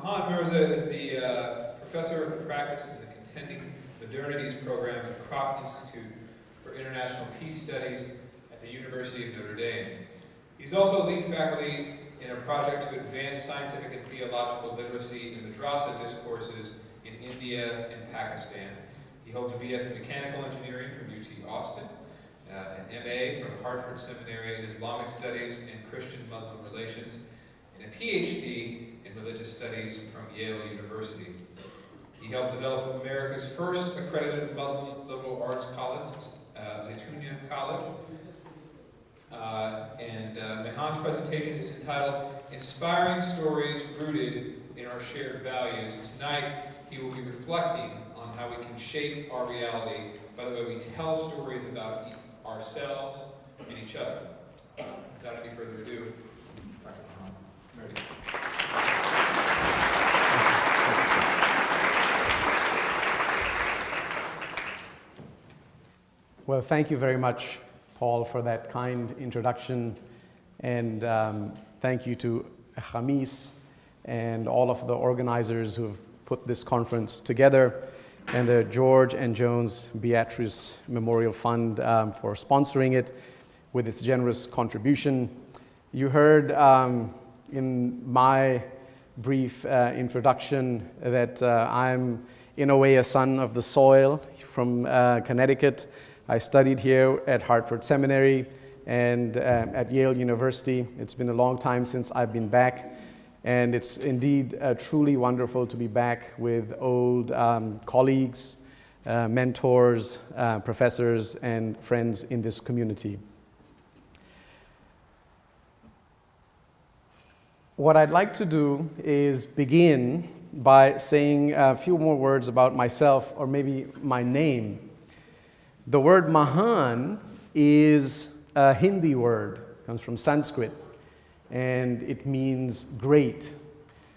Mahan Mirza is the professor of practice in the Contending Modernities program at the Kroc Institute for International Peace Studies at the University of Notre Dame. He's also lead faculty in a project to advance scientific and theological literacy in madrasa discourses in India and Pakistan. He holds a BS in Mechanical Engineering from UT Austin, an MA from Hartford Seminary in Islamic Studies and Christian-Muslim Relations, and a PhD in Religious Studies from Yale University. He helped develop America's first accredited Muslim liberal arts college, Zaytunia College. Mahan's presentation is entitled Inspiring Stories Rooted in Our Shared Values. And tonight, he will be reflecting on how we can shape our reality by the way we tell stories about ourselves and each other. Without any further ado, Dr. Mahan. Well, thank you very much, Paul, for that kind introduction, and thank you to Khamis and all of the organizers who have put this conference together, and the George and Jones Beatrice Memorial Fund for sponsoring it with its generous contribution. You heard in my brief introduction that I'm in a way a son of the soil from Connecticut. I studied here at Hartford Seminary and at Yale University. It's been a long time since I've been back, and it's indeed truly wonderful to be back with old colleagues, mentors, professors, and friends in this community. What I'd like to do is begin by saying a few more words about myself, or maybe my name. The word Mahan is a Hindi word, comes from Sanskrit, and it means great.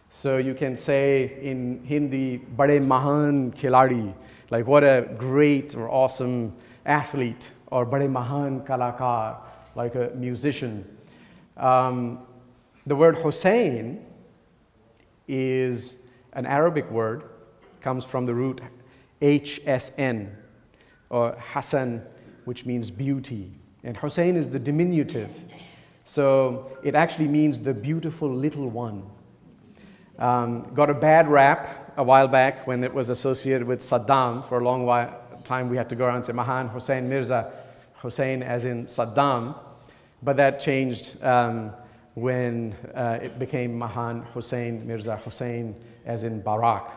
So you can say in Hindi, Bade Mahan Khiladi, like what a great or awesome athlete, or Bade Mahan Kalakar, like a musician. The word Hussein is an Arabic word, comes from the root HSN, or Hassan, which means beauty. And Hussein is the diminutive. So it actually means the beautiful little one. Got a bad rap a while back when it was associated with Saddam. For a long time we had to go around and say Mahan Hussein Mirza, Hussein as in Saddam. But that changed when it became Mahan Hussein Mirza, Hussein as in Barack,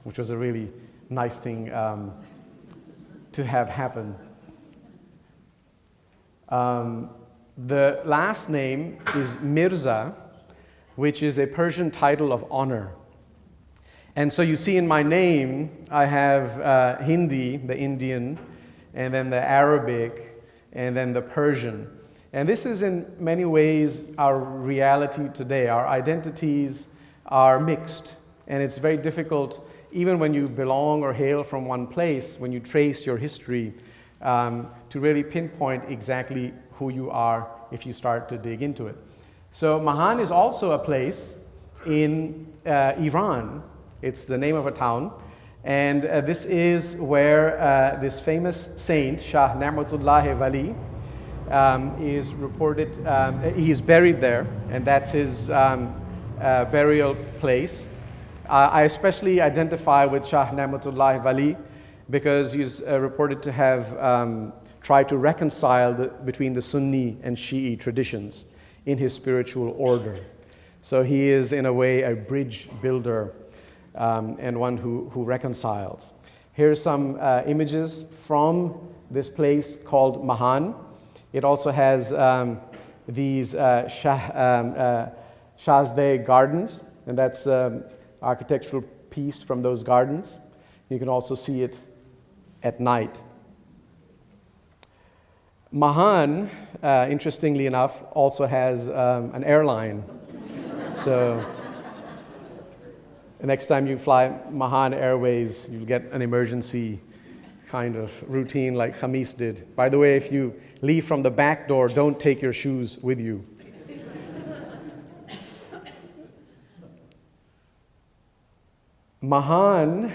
which was a really nice thing to have happen. The last name is Mirza, which is a Persian title of honor. And so you see in my name, I have Hindi, the Indian, and then the Arabic, and then the Persian. And this is in many ways our reality today. Our identities are mixed, and it's very difficult, even when you belong or hail from one place, when you trace your history, to really pinpoint exactly who you are if you start to dig into it. So Mahan is also a place in Iran. It's the name of a town. And this is where this famous saint, Shah Ni'matullahi Wali, is reported, he's buried there, and that's his burial place. I especially identify with Shah Ni'matullahi Wali because he's reported to have tried to reconcile between the Sunni and Shi'i traditions in his spiritual order. So he is, in a way, a bridge builder and one who reconciles. Here's some images from this place called Mahan. It also has these Shahzdeh gardens, and that's architectural piece from those gardens. You can also see it at night. Mahan, interestingly enough, also has an airline. So the next time you fly Mahan Airways, you'll get an emergency kind of routine like Khamis did. By the way, if you leave from the back door, don't take your shoes with you. Mahan,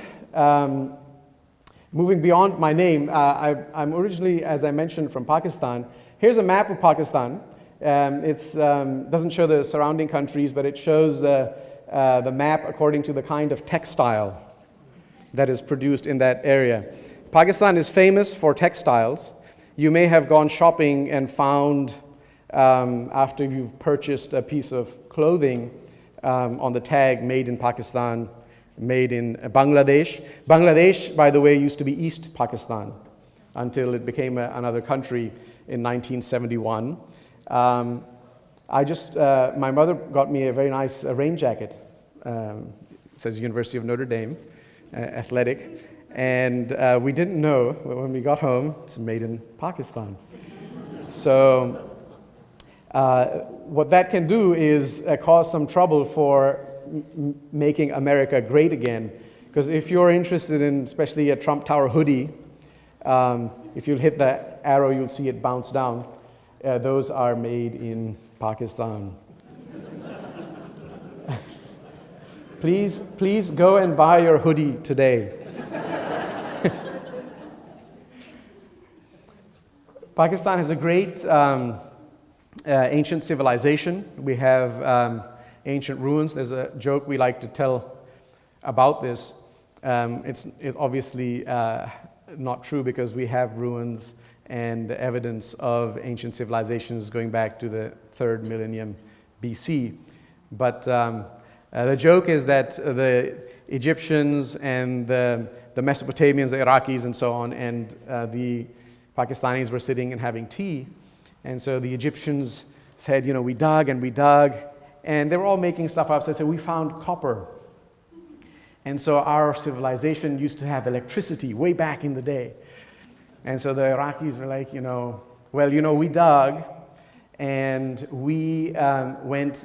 moving beyond my name, I'm originally, as I mentioned, from Pakistan. Here's a map of Pakistan. It doesn't show the surrounding countries, but it shows the map according to the kind of textile that is produced in that area. Pakistan is famous for textiles. You may have gone shopping and found, after you've purchased a piece of clothing, on the tag, made in Pakistan, made in Bangladesh. Bangladesh, by the way, used to be East Pakistan until it became another country in 1971. My mother got me a very nice rain jacket. It says University of Notre Dame, athletic. And we didn't know, when we got home, it's made in Pakistan. So what that can do is cause some trouble for making America great again. Because if you're interested in, especially a Trump Tower hoodie, if you'll hit the arrow, you'll see it bounce down. Those are made in Pakistan. Please go and buy your hoodie today. Pakistan has a great ancient civilization. We have ancient ruins. There's a joke we like to tell about this. It's obviously not true because we have ruins and evidence of ancient civilizations going back to the 3rd millennium BC. But the joke is that the Egyptians and the Mesopotamians, the Iraqis and so on, and the Pakistanis were sitting and having tea. And so the Egyptians said, we dug and we dug, and they were all making stuff up. So they said, we found copper. And so our civilization used to have electricity way back in the day. And so the Iraqis were like, we dug, and we went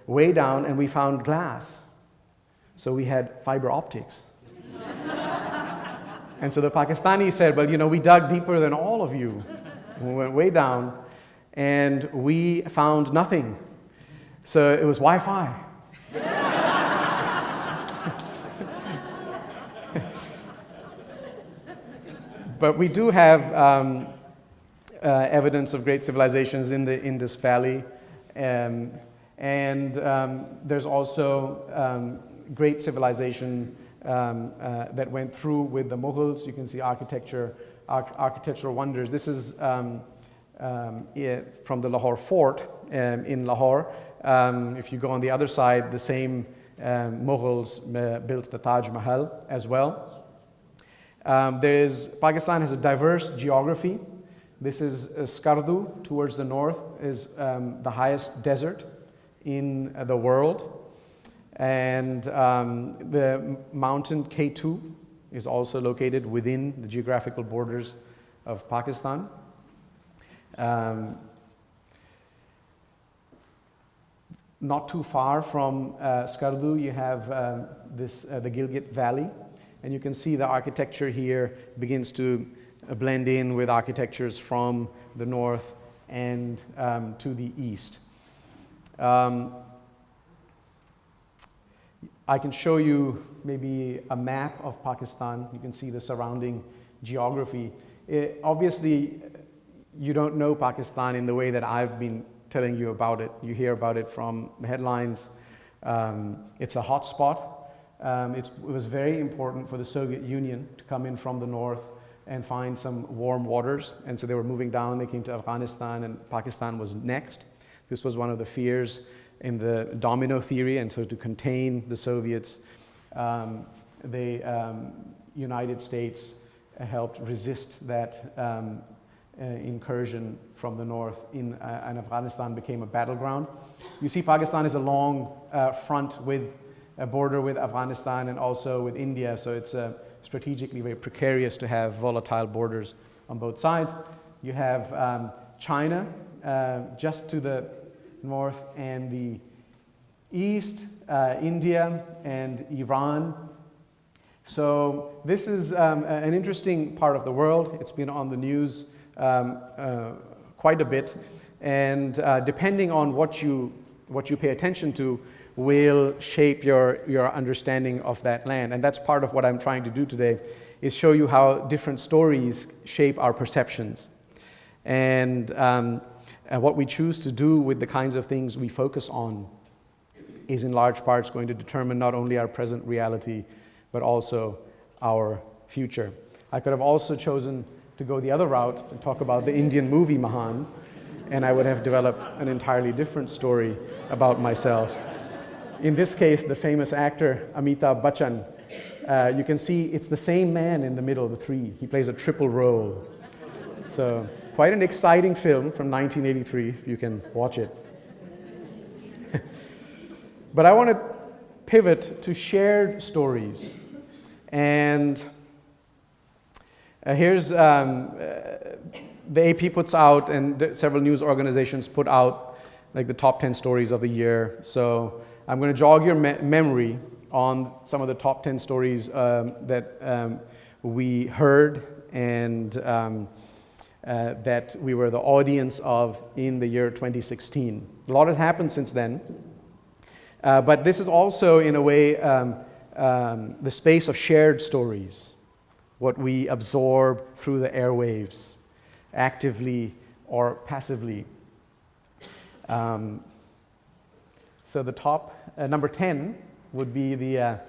way down, and we found glass. So we had fiber optics. And so the Pakistanis said, we dug deeper than all of you. And we went way down, and we found nothing. So it was Wi-Fi. But we do have evidence of great civilizations in the Indus Valley. And there's also great civilization that went through with the Mughals. You can see architectural wonders. This is from the Lahore Fort in Lahore. If you go on the other side, the same Mughals built the Taj Mahal as well. Pakistan has a diverse geography. This is Skardu towards the north, is the highest desert in the world. And the mountain K2 is also located within the geographical borders of Pakistan. Not too far from Skardu, you have the Gilgit Valley. And you can see the architecture here begins to blend in with architectures from the north and to the east. I can show you maybe a map of Pakistan. You can see the surrounding geography. Obviously, you don't know Pakistan in the way that I've been telling you about it. You hear about it from the headlines. It's a hot spot. It was very important for the Soviet Union to come in from the north and find some warm waters. And so they were moving down. They came to Afghanistan, and Pakistan was next. This was one of the fears in the domino theory, and so to contain the Soviets, the United States helped resist that incursion from the north, and Afghanistan became a battleground. You see, Pakistan is a long front with a border with Afghanistan and also with India, so it's strategically very precarious to have volatile borders on both sides. You have China just to the north and the east, India and Iran. So this is an interesting part of the world. It's been on the news quite a bit, and depending on what you pay attention to, will shape your understanding of that land. And that's part of what I'm trying to do today, is show you how different stories shape our perceptions. And what we choose to do with the kinds of things we focus on is in large parts going to determine not only our present reality, but also our future. I could have also chosen to go the other route and talk about the Indian movie Mahan, and I would have developed an entirely different story about myself. In this case, the famous actor Amitabh Bachchan, you can see it's the same man in the middle of the three. He plays a triple role. So quite an exciting film from 1983, if you can watch it. But I want to pivot to shared stories. And here's the AP puts out, and several news organizations put out, like the top 10 stories of the year. So I'm going to jog your memory on some of the top 10 stories that we heard and that we were the audience of in the year 2016. A lot has happened since then. But this is also, in a way, the space of shared stories, what we absorb through the airwaves, actively or passively. So the top, number 10 would be the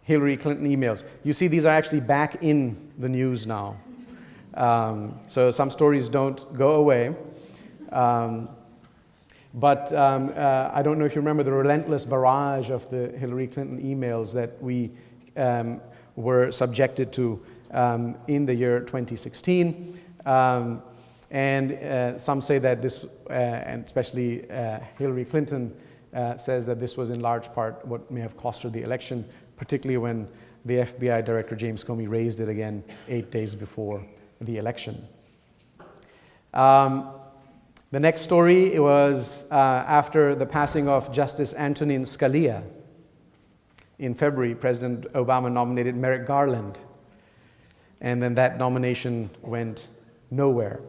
Hillary Clinton emails. You see, these are actually back in the news now. So some stories don't go away. But I don't know if you remember the relentless barrage of the Hillary Clinton emails that we were subjected to in the year 2016. And some say that this, and especially Hillary Clinton, says that this was in large part what may have cost her the election, particularly when the FBI Director James Comey raised it again 8 days before the election. The next story, it was after the passing of Justice Antonin Scalia. In February, President Obama nominated Merrick Garland, and then that nomination went nowhere.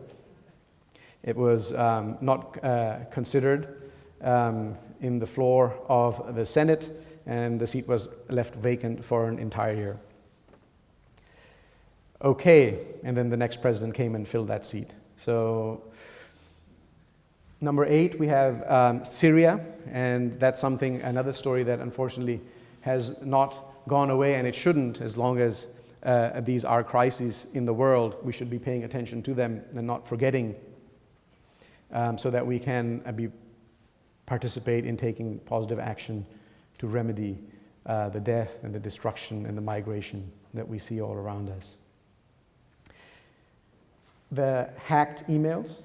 It was not considered in the floor of the Senate, and the seat was left vacant for an entire year. Okay, and then the next president came and filled that seat. So number 8, we have Syria, and that's another story that unfortunately has not gone away, and it shouldn't, as long as these are crises in the world. We should be paying attention to them and not forgetting, so that we can participate in taking positive action to remedy the death and the destruction and the migration that we see all around us. The hacked emails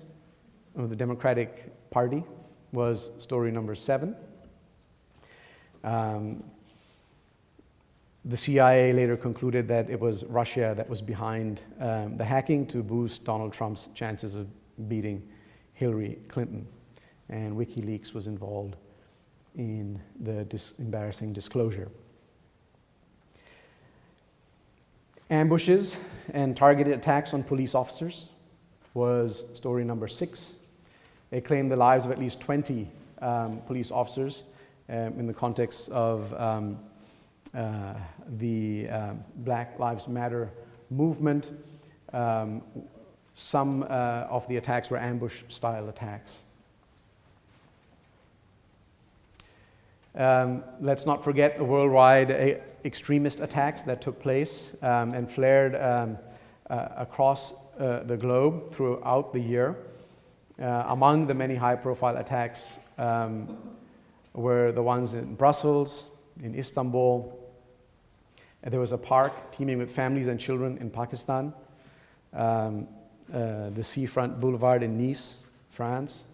of the Democratic Party was story number 7. The CIA later concluded that it was Russia that was behind the hacking to boost Donald Trump's chances of beating Hillary Clinton. And WikiLeaks was involved in the embarrassing disclosure. Ambushes and targeted attacks on police officers was story number 6. They claimed the lives of at least 20 police officers in the context of the Black Lives Matter movement. Some of the attacks were ambush-style attacks. Let's not forget the worldwide extremist attacks that took place and flared across the globe throughout the year. Among the many high-profile attacks were the ones in Brussels, in Istanbul. There was a park teeming with families and children in Pakistan. The Seafront Boulevard in Nice, France,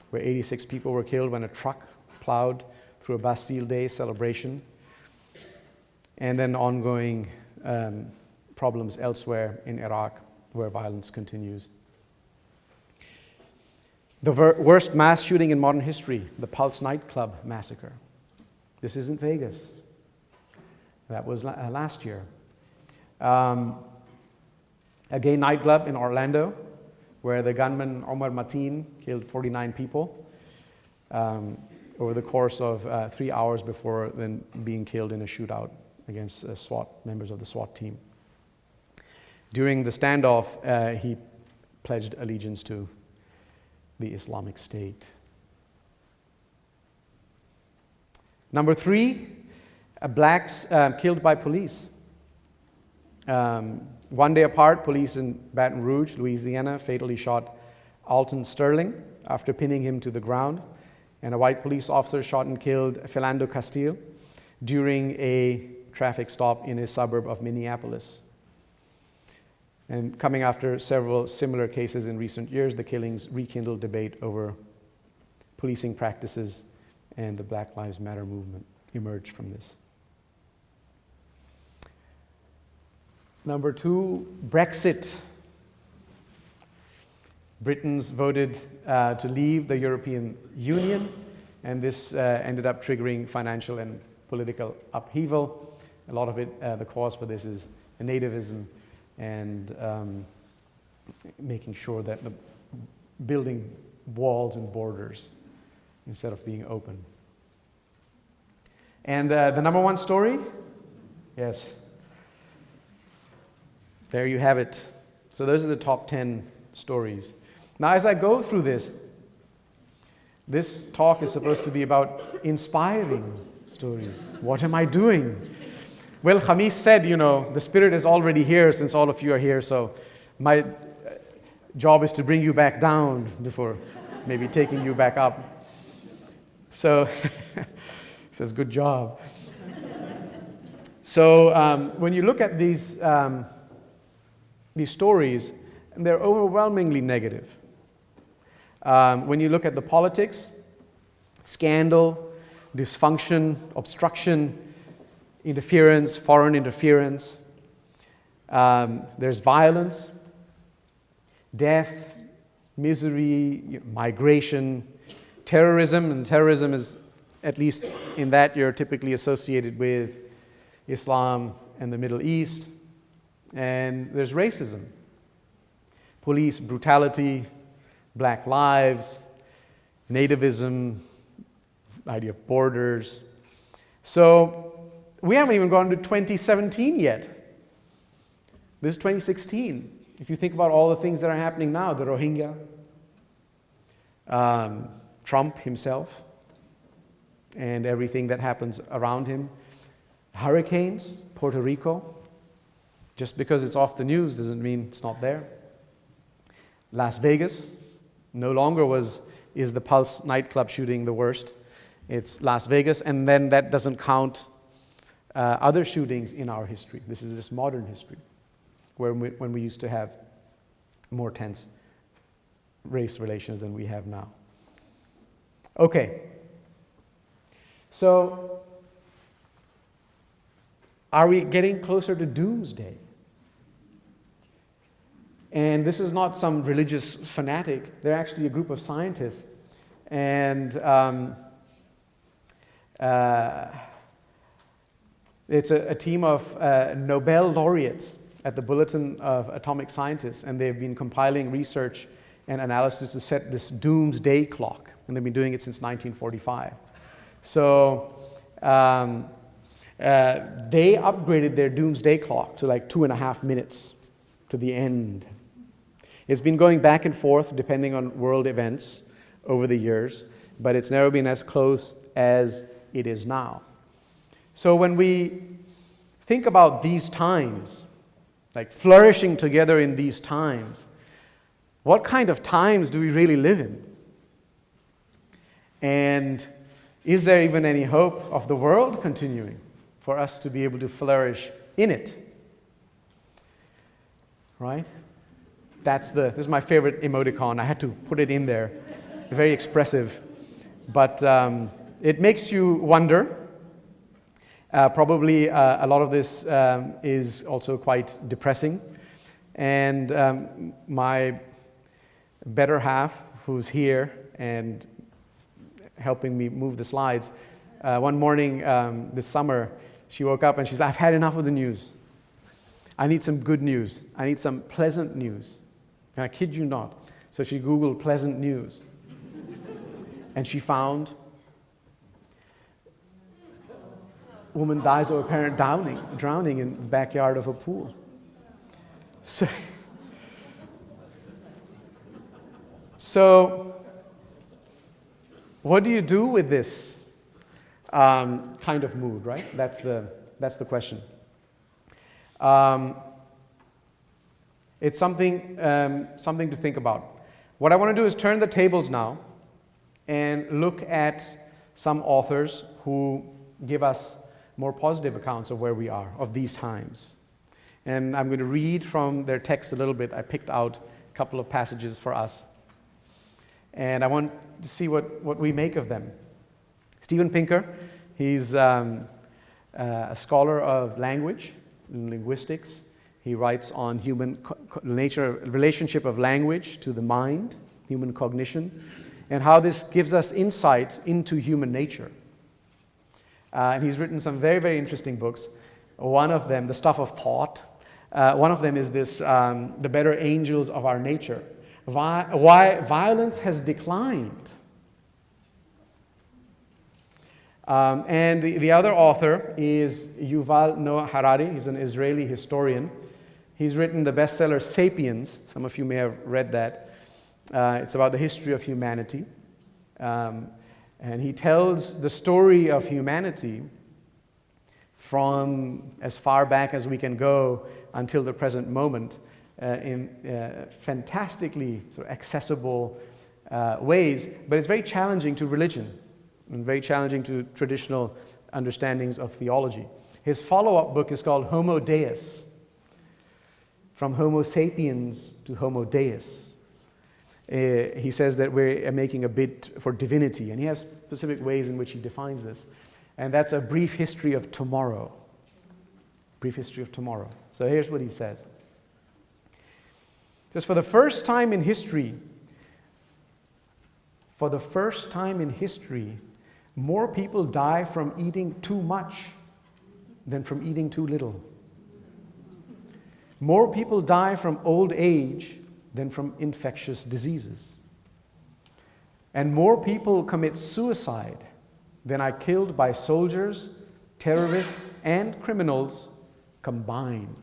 where 86 people were killed when a truck plowed through a Bastille Day celebration. And then ongoing problems elsewhere in Iraq, where violence continues. The worst mass shooting in modern history, the Pulse nightclub massacre. This isn't Vegas. That was last year. A gay nightclub in Orlando, where the gunman Omar Mateen killed 49 people, over the course of 3 hours before then being killed in a shootout against members of the SWAT team. During the standoff, he pledged allegiance to the Islamic State. Number 3, blacks killed by police. One day apart, police in Baton Rouge, Louisiana, fatally shot Alton Sterling after pinning him to the ground, and a white police officer shot and killed Philando Castile during a traffic stop in a suburb of Minneapolis. And coming after several similar cases in recent years, the killings rekindled debate over policing practices, and the Black Lives Matter movement emerged from this. Number 2, Brexit. Britons voted to leave the European Union, and this ended up triggering financial and political upheaval. A lot of it, the cause for this is nativism and making sure that building walls and borders instead of being open. And the number 1 story? Yes. There you have it. So those are the top 10 stories. Now, as I go through this talk is supposed to be about inspiring stories. What am I doing? Well, Khamis said, the Spirit is already here since all of you are here, so my job is to bring you back down before maybe taking you back up. So, he says, good job. So, when you look at these stories, they're overwhelmingly negative. When you look at the politics, scandal, dysfunction, obstruction, interference, foreign interference, there's violence, death, misery, migration, terrorism, and terrorism is, at least in that year, typically associated with Islam and the Middle East, and there's racism, police brutality, black lives, nativism, idea of borders. So we haven't even gone to 2017 yet. This is 2016. If you think about all the things that are happening now, the Rohingya, Trump himself, and everything that happens around him, hurricanes, Puerto Rico, just because it's off the news doesn't mean it's not there. Las Vegas, no longer is the Pulse nightclub shooting the worst. It's Las Vegas, and then that doesn't count other shootings in our history. This is just modern history, when we used to have more tense race relations than we have now. Okay. So, are we getting closer to doomsday? And this is not some religious fanatic. They're actually a group of scientists. And it's a team of Nobel laureates at the Bulletin of Atomic Scientists. And they've been compiling research and analysis to set this doomsday clock. And they've been doing it since 1945. So they upgraded their doomsday clock to like 2.5 minutes to the end. It's been going back and forth depending on world events over the years, but it's never been as close as it is now. So when we think about these times, like flourishing together in these times, what kind of times do we really live in? And is there even any hope of the world continuing for us to be able to flourish in it? Right? This is my favorite emoticon. I had to put it in there. Very expressive. But it makes you wonder. Probably a lot of this is also quite depressing. And my better half, who's here and helping me move the slides, one morning this summer, she woke up and she said, I've had enough of the news. I need some good news. I need some pleasant news. And I kid you not. So she Googled pleasant news. And she found woman dies of apparent drowning in the backyard of a pool. So what do you do with this kind of mood, right? That's the question. It's something to think about. What I want to do is turn the tables now and look at some authors who give us more positive accounts of where we are, of these times. And I'm going to read from their text a little bit. I picked out a couple of passages for us. And I want to see what we make of them. Steven Pinker, he's a scholar of language and linguistics. He writes on human relationship of language to the mind, human cognition, and how this gives us insight into human nature. And he's written some very, very interesting books. One of them, The Stuff of Thought. One of them is this, The Better Angels of Our Nature. Why violence has declined. And the other author is Yuval Noah Harari. He's an Israeli historian. He's written the bestseller Sapiens. Some of you may have read that. It's about the history of humanity. And he tells the story of humanity from as far back as we can go until the present moment in fantastically sort of accessible ways, but it's very challenging to religion and very challenging to traditional understandings of theology. His follow-up book is called Homo Deus, From Homo Sapiens to Homo Deus. He says that we're making a bid for divinity, and he has specific ways in which he defines this. And that's a brief history of tomorrow. Brief history of tomorrow. So here's what he said. Just for the first time in history, more people die from eating too much than from eating too little. More people die from old age than from infectious diseases. And more people commit suicide than are killed by soldiers, terrorists, and criminals combined.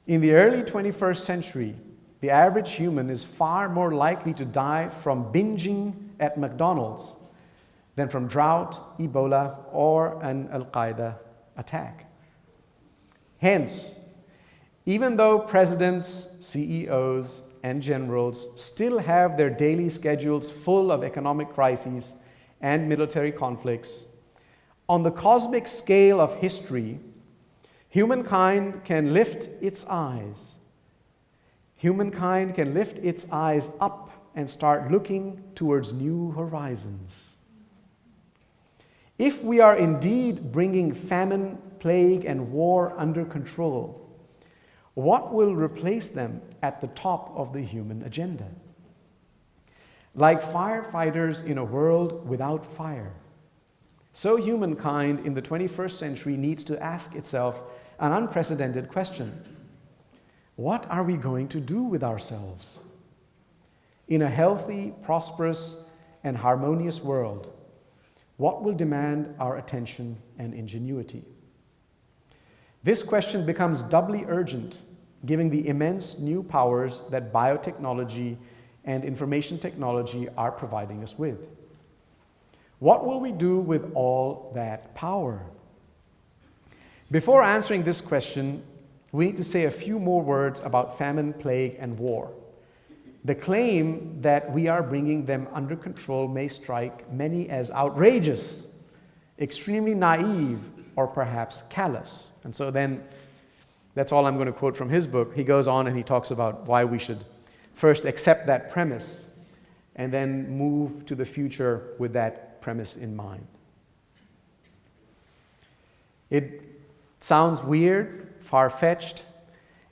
In the early 21st century, the average human is far more likely to die from binging at McDonald's than from drought, Ebola, or an Al-Qaeda attack. Hence, even though presidents, CEOs, and generals still have their daily schedules full of economic crises and military conflicts, on the cosmic scale of history, humankind can lift its eyes. Humankind can lift its eyes up and start looking towards new horizons. If we are indeed bringing famine, plague, and war under control, what will replace them at the top of the human agenda? Like firefighters in a world without fire, so humankind in the 21st century needs to ask itself an unprecedented question. What are we going to do with ourselves? In a healthy, prosperous, and harmonious world, what will demand our attention and ingenuity? This question becomes doubly urgent, given the immense new powers that biotechnology and information technology are providing us with. What will we do with all that power? Before answering this question, we need to say a few more words about famine, plague, and war. The claim that we are bringing them under control may strike many as outrageous, extremely naive, or perhaps callous. And so then, that's all I'm going to quote from his book. He goes on and he talks about why we should first accept that premise and then move to the future with that premise in mind. It sounds weird, far-fetched,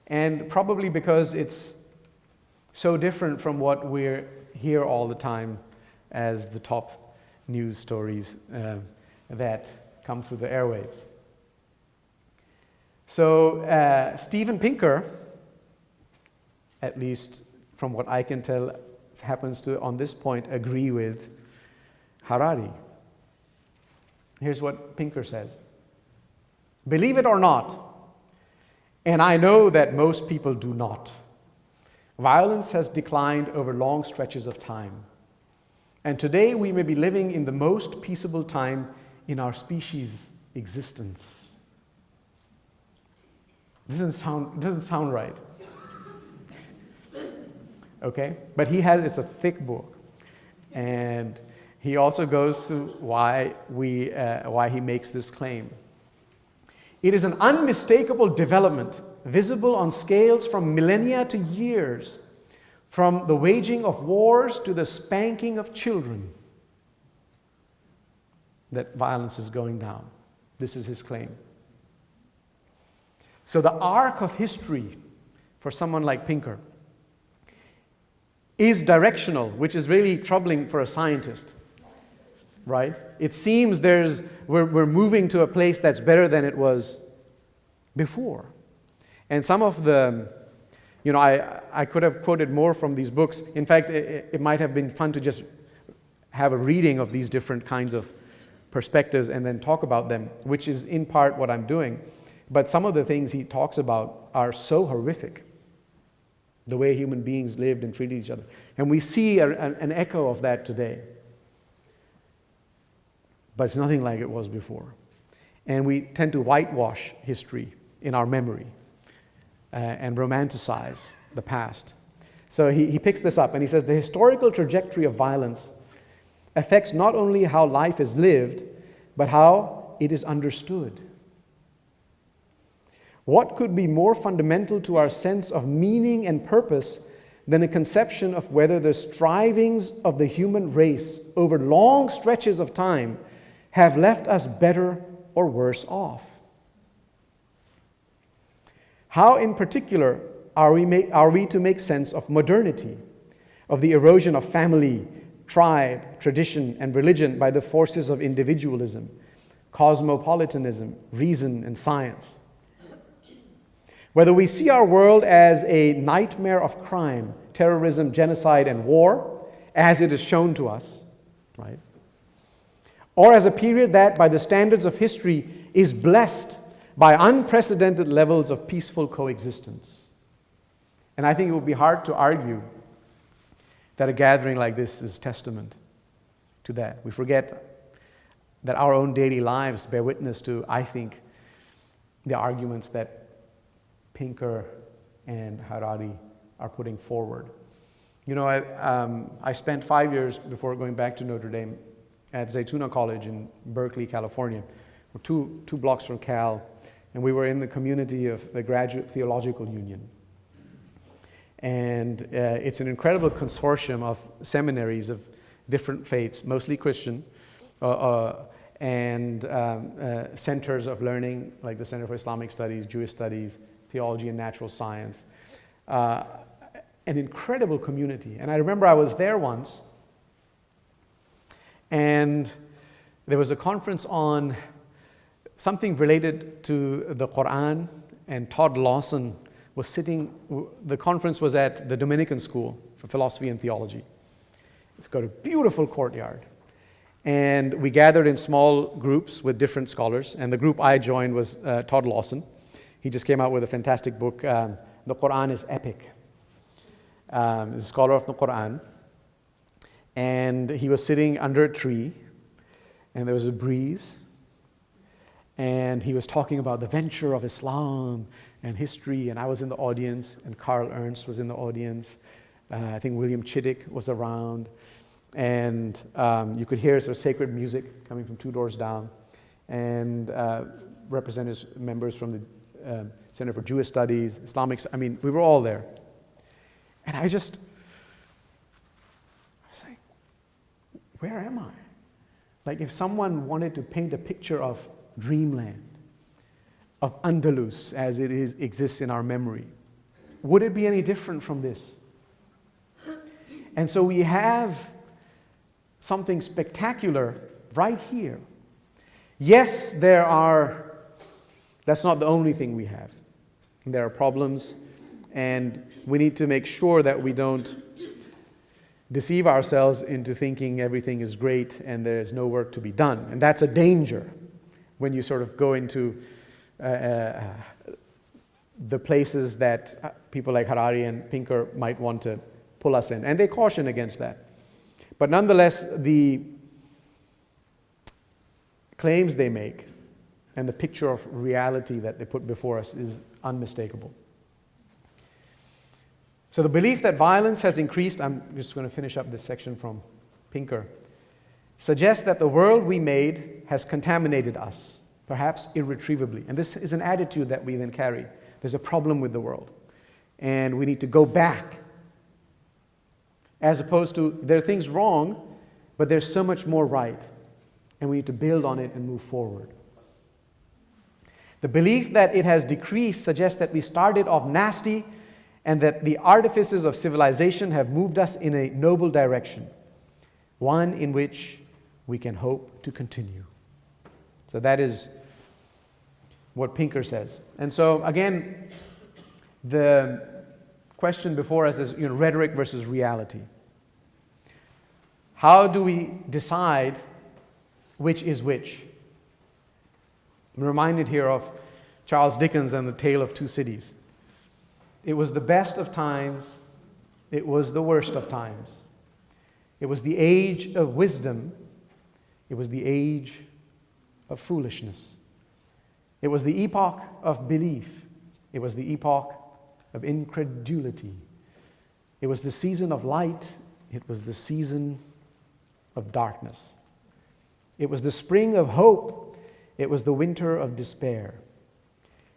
and probably because it's so different from what we hear all the time as the top news stories that come through the airwaves. So Steven Pinker, at least from what I can tell, happens to, on this point, agree with Harari. Here's what Pinker says. Believe it or not, and I know that most people do not, violence has declined over long stretches of time. And today we may be living in the most peaceable time in our species' existence. Doesn't sound right. Okay? But it's a thick book. And he also goes to why he makes this claim. It is an unmistakable development, visible on scales from millennia to years, from the waging of wars to the spanking of children, that violence is going down. This is his claim. So the arc of history for someone like Pinker is directional, which is really troubling for a scientist, right? It seems we're moving to a place that's better than it was before. And some of the, I could have quoted more from these books. In fact, it might have been fun to just have a reading of these different kinds of perspectives and then talk about them, which is in part what I'm doing. But some of the things he talks about are so horrific, the way human beings lived and treated each other. And we see an echo of that today. But it's nothing like it was before. And we tend to whitewash history in our memory and romanticize the past. So he picks this up and he says, the historical trajectory of violence affects not only how life is lived, but how it is understood. What could be more fundamental to our sense of meaning and purpose than a conception of whether the strivings of the human race over long stretches of time have left us better or worse off? How, in particular, are we to make sense of modernity, of the erosion of family, tribe, tradition, and religion by the forces of individualism, cosmopolitanism, reason, and science? Whether we see our world as a nightmare of crime, terrorism, genocide, and war, as it is shown to us, right? Or as a period that, by the standards of history, is blessed by unprecedented levels of peaceful coexistence. And I think it would be hard to argue that a gathering like this is testament to that. We forget that our own daily lives bear witness to, I think, the arguments that Pinker and Harari are putting forward. I spent 5 years before going back to Notre Dame at Zaytuna College in Berkeley, California. We're two blocks from Cal, and we were in the community of the Graduate Theological Union. And it's an incredible consortium of seminaries of different faiths, mostly Christian, and centers of learning, like the Center for Islamic Studies, Jewish Studies, Theology and Natural Science. An incredible community. And I remember I was there once, and there was a conference on something related to the Quran, and Todd Lawson was sitting. The conference was at the Dominican School for Philosophy and Theology. It's got a beautiful courtyard. And we gathered in small groups with different scholars, and the group I joined was Todd Lawson. He just came out with a fantastic book, The Quran is Epic. He's a scholar of the Quran. And he was sitting under a tree, and there was a breeze. And he was talking about the venture of Islam and history, and I was in the audience, and Carl Ernst was in the audience. I think William Chittick was around. And you could hear sort of sacred music coming from two doors down. And representatives, members from the Center for Jewish Studies, Islamic, we were all there. And I was like, where am I? Like if someone wanted to paint a picture of dreamland, of Andalus as it exists in our memory, would it be any different from this? And so we have something spectacular right here. Yes, that's not the only thing we have. There are problems, and we need to make sure that we don't deceive ourselves into thinking everything is great and there's no work to be done. And that's a danger when you sort of go into the places that people like Harari and Pinker might want to pull us in. And they caution against that. But nonetheless, the claims they make and the picture of reality that they put before us is unmistakable. So the belief that violence has increased, I'm just going to finish up this section from Pinker, suggests that the world we made has contaminated us, perhaps irretrievably. And this is an attitude that we then carry. There's a problem with the world, and we need to go back. As opposed to, there are things wrong, but there's so much more right, and we need to build on it and move forward. The belief that it has decreased suggests that we started off nasty and that the artifices of civilization have moved us in a noble direction, one in which we can hope to continue. So that is what Pinker says. And so again, the question before us is rhetoric versus reality. How do we decide which is which? I'm reminded here of Charles Dickens and the Tale of Two Cities. It was the best of times, it was the worst of times. It was the age of wisdom, it was the age of foolishness. It was the epoch of belief, it was the epoch of incredulity. It was the season of light, it was the season of darkness. It was the spring of hope, it was the winter of despair.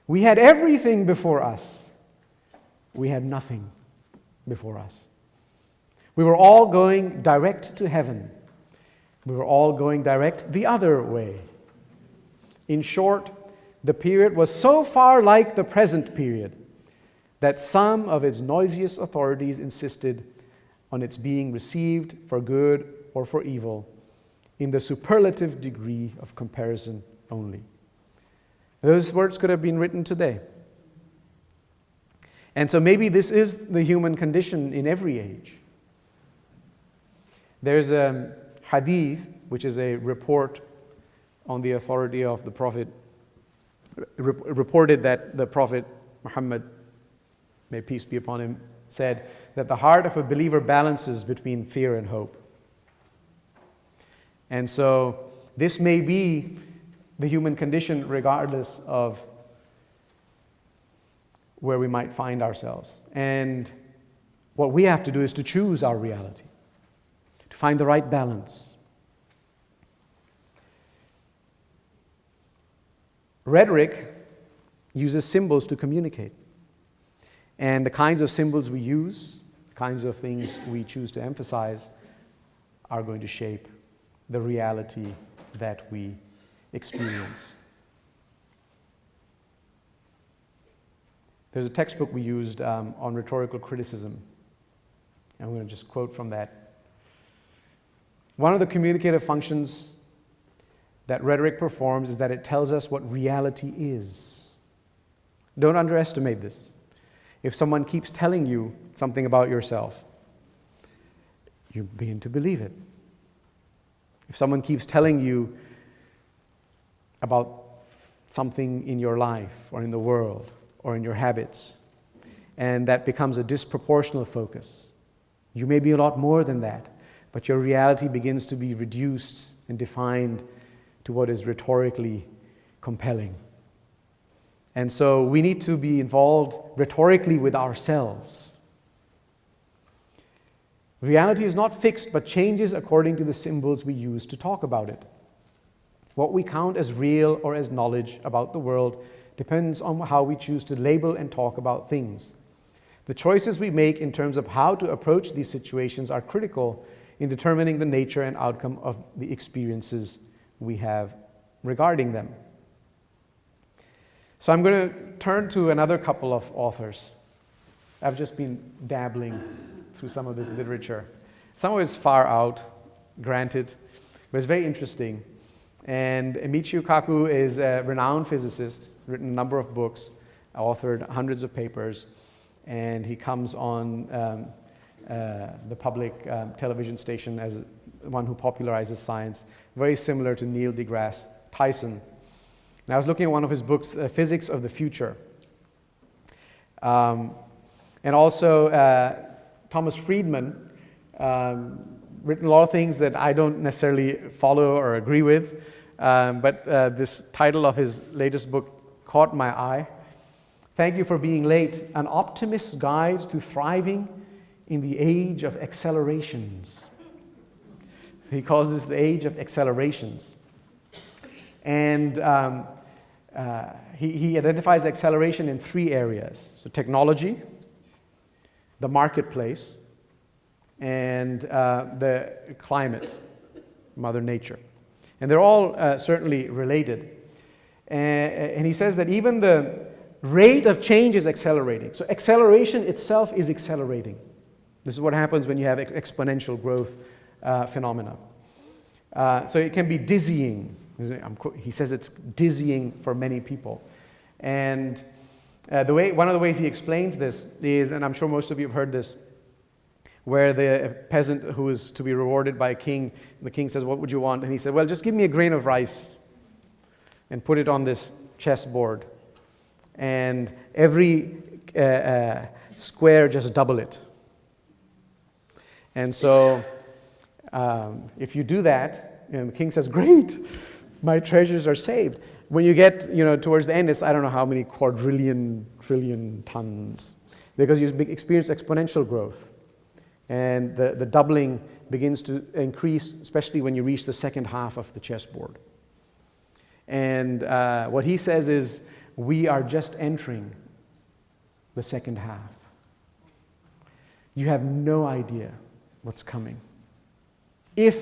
We had everything before us. We had nothing before us. We were all going direct to heaven. We were all going direct the other way. In short, the period was so far like the present period that some of its noisiest authorities insisted on its being received for good or for evil in the superlative degree of comparison only. Those words could have been written today. And so maybe this is the human condition in every age. There's a hadith, which is a report on the authority of the Prophet, reported that the Prophet Muhammad, may peace be upon him, said that the heart of a believer balances between fear and hope. And so this may be the human condition regardless of where we might find ourselves. And what we have to do is to choose our reality, to find the right balance. Rhetoric uses symbols to communicate. And the kinds of symbols we use, the kinds of things we choose to emphasize, are going to shape the reality that we experience. There's a textbook we used on rhetorical criticism. And I'm going to just quote from that. One of the communicative functions that rhetoric performs is that it tells us what reality is. Don't underestimate this. If someone keeps telling you something about yourself, you begin to believe it. If someone keeps telling you about something in your life or in the world or in your habits, and that becomes a disproportional focus, you may be a lot more than that, but your reality begins to be reduced and defined to what is rhetorically compelling. And so we need to be involved rhetorically with ourselves. Reality is not fixed, but changes according to the symbols we use to talk about it. What we count as real or as knowledge about the world depends on how we choose to label and talk about things. The choices we make in terms of how to approach these situations are critical in determining the nature and outcome of the experiences we have regarding them. So I'm going to turn to another couple of authors. I've just been dabbling through some of this literature. Some of it's far out, granted, but it's very interesting. And Michio Kaku is a renowned physicist, written a number of books, authored hundreds of papers, and he comes on the public television station as one who popularizes science, very similar to Neil deGrasse Tyson. And I was looking at one of his books, Physics of the Future. And also Thomas Friedman, written a lot of things that I don't necessarily follow or agree with, but this title of his latest book caught my eye. Thank You for Being Late, An Optimist's Guide to Thriving in the Age of Accelerations. He calls this the age of accelerations. And he identifies acceleration in 3 areas. So technology, the marketplace, and the climate, Mother Nature. And they're all certainly related. And he says that even the rate of change is accelerating. So acceleration itself is accelerating. This is what happens when you have exponential growth phenomena. So it can be dizzying. He says it's dizzying for many people. And one of the ways he explains this is, and I'm sure most of you have heard this, where the peasant who is to be rewarded by a king, the king says, "What would you want?" And he said, "Well, just give me a grain of rice and put it on this chessboard. And every square, just double it." And so if you do that, the king says, "Great, my treasures are saved." When you get towards the end, it's I don't know how many quadrillion, trillion tons, because you experience exponential growth. And the doubling begins to increase, especially when you reach the second half of the chessboard. And what he says is, we are just entering the second half. You have no idea what's coming. The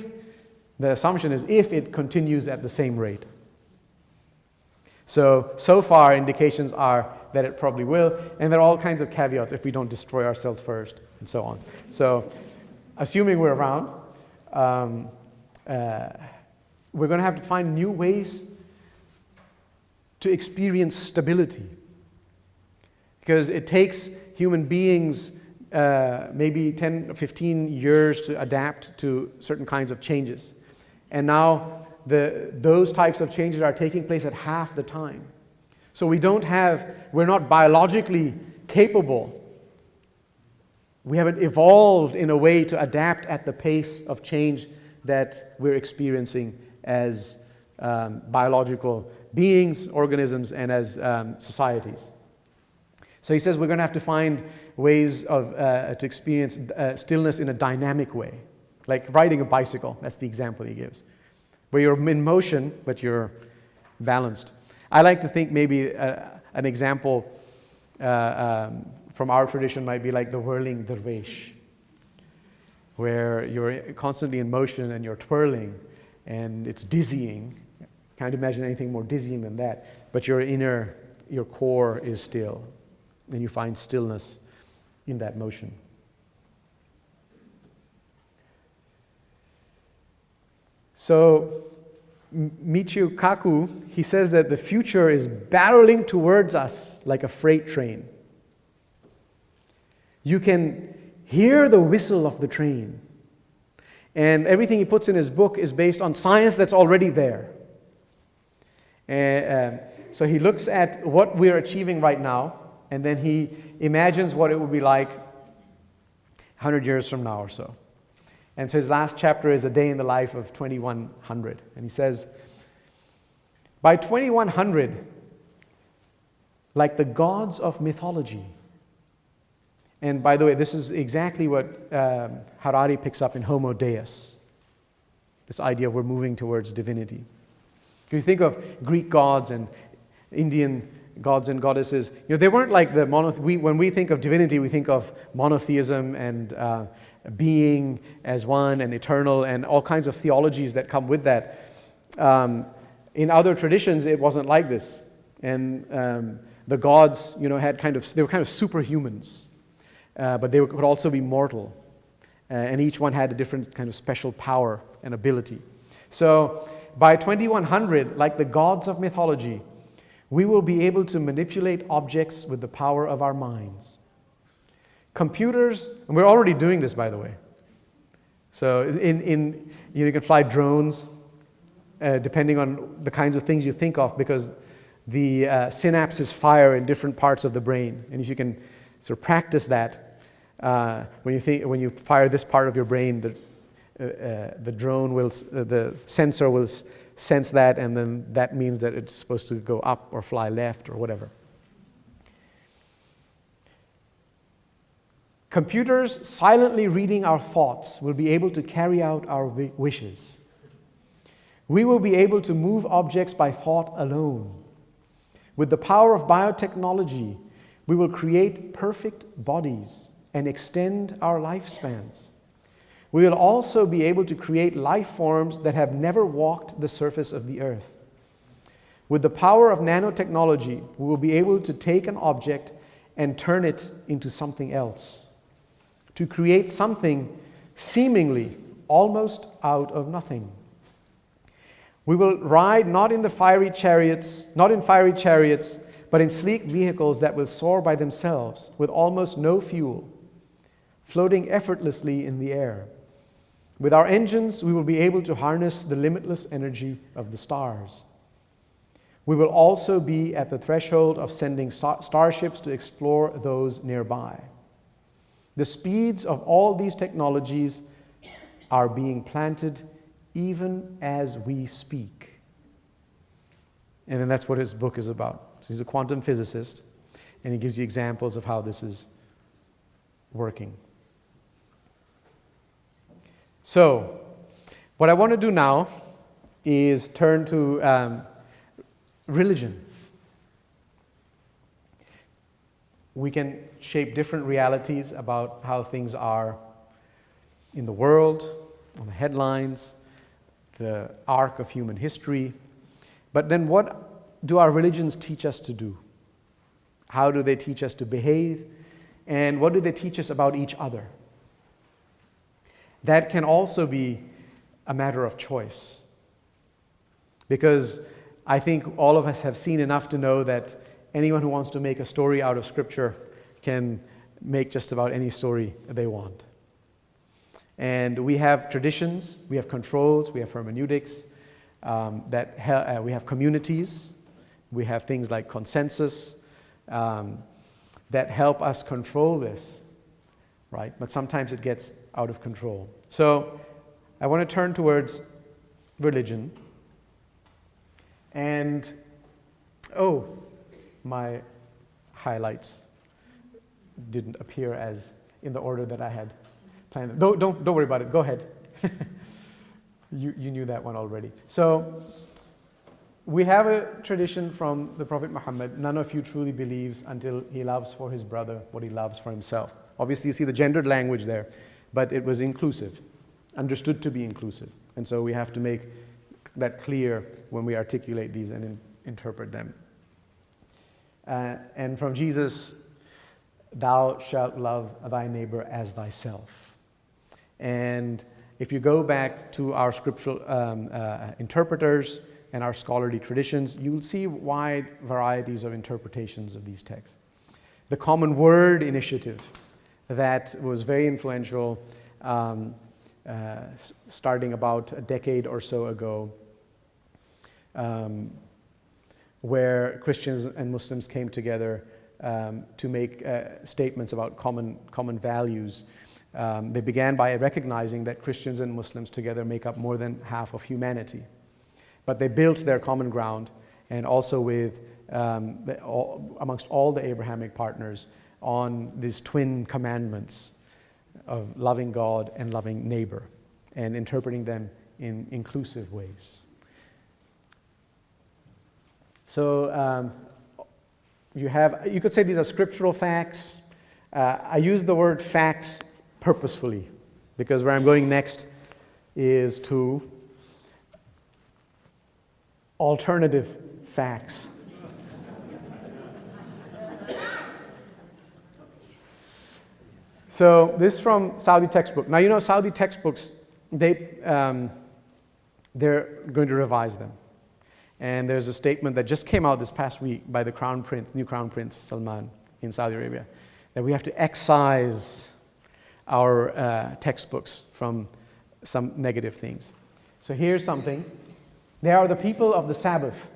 assumption is if it continues at the same rate. So far indications are that it probably will, and there are all kinds of caveats if we don't destroy ourselves first, and so on. So assuming we're around, we're going to have to find new ways to experience stability. Because it takes human beings maybe 10 or 15 years to adapt to certain kinds of changes. And now those types of changes are taking place at half the time. So we're not biologically capable. We haven't evolved in a way to adapt at the pace of change that we're experiencing as biological beings, organisms, and as societies. So he says we're going to have to find ways to experience stillness in a dynamic way, like riding a bicycle. That's the example he gives, where you're in motion but you're balanced. I like to think maybe an example from our tradition might be like the whirling dervish, where you're constantly in motion and you're twirling, and it's dizzying. Can't imagine anything more dizzying than that. But your core is still, and you find stillness in that motion. So Michio Kaku, he says that the future is barreling towards us like a freight train. You can hear the whistle of the train. And everything he puts in his book is based on science that's already there. So he looks at what we're achieving right now, and then he imagines what it would be like 100 years from now or so. And so his last chapter is a day in the life of 2100. And he says, by 2100, like the gods of mythology. And by the way, this is exactly what Harari picks up in Homo Deus, this idea of we're moving towards divinity. If you think of Greek gods and Indian gods and goddesses, they weren't like the when we think of divinity, we think of monotheism and being as one and eternal and all kinds of theologies that come with that. In other traditions, it wasn't like this. And the gods, they were kind of superhumans. But they could also be mortal. And each one had a different kind of special power and ability. So by 2100, like the gods of mythology, we will be able to manipulate objects with the power of our minds. Computers, and we're already doing this, by the way. So you can fly drones, depending on the kinds of things you think of, because the synapses fire in different parts of the brain. And if you can sort of practice that, when you fire this part of your brain, the sensor will sense that, and then that means that it's supposed to go up or fly left or whatever. Computers silently reading our thoughts will be able to carry out our wishes. We will be able to move objects by thought alone. With the power of biotechnology, we will create perfect bodies and extend our lifespans. We will also be able to create life forms that have never walked the surface of the earth. With the power of nanotechnology, we will be able to take an object and turn it into something else, to create something seemingly almost out of nothing. We will ride not in fiery chariots, but in sleek vehicles that will soar by themselves with almost no fuel, floating effortlessly in the air. With our engines, we will be able to harness the limitless energy of the stars. We will also be at the threshold of sending starships to explore those nearby. The speeds of all these technologies are being planted even as we speak. And then that's what his book is about. So he's a quantum physicist, and he gives you examples of how this is working. So, what I want to do now is turn to religion. We can shape different realities about how things are in the world, on the headlines, the arc of human history. But then what do our religions teach us to do? How do they teach us to behave? And what do they teach us about each other? That can also be a matter of choice. Because I think all of us have seen enough to know that anyone who wants to make a story out of Scripture can make just about any story they want. And we have traditions, we have controls, we have hermeneutics, we have communities, we have things like consensus that help us control this, right? But sometimes it gets out of control. So I want to turn towards religion. And, my highlights didn't appear as in the order that I had planned. Don't worry about it. Go ahead. You knew that one already. So we have a tradition from the Prophet Muhammad: none of you truly believes until he loves for his brother what he loves for himself. Obviously, you see the gendered language there, but it was inclusive, understood to be inclusive. And so we have to make that clear when we articulate these and interpret them. And from Jesus, thou shalt love thy neighbor as thyself. And if you go back to our scriptural interpreters and our scholarly traditions, you will see wide varieties of interpretations of these texts. The Common Word initiative that was very influential starting about a decade or so ago, where Christians and Muslims came together to make statements about common values. They began by recognizing that Christians and Muslims together make up more than half of humanity. But they built their common ground, and also with amongst all the Abrahamic partners, on these twin commandments of loving God and loving neighbor, and interpreting them in inclusive ways. So you could say these are scriptural facts. I use the word facts purposefully, because where I'm going next is to alternative facts. So this is from Saudi textbook. Now, you know, Saudi textbooks, they're going to revise them. And there's a statement that just came out this past week by the Crown Prince, new Crown Prince Salman in Saudi Arabia, that we have to excise our textbooks from some negative things. So here's something. They are the people of the Sabbath,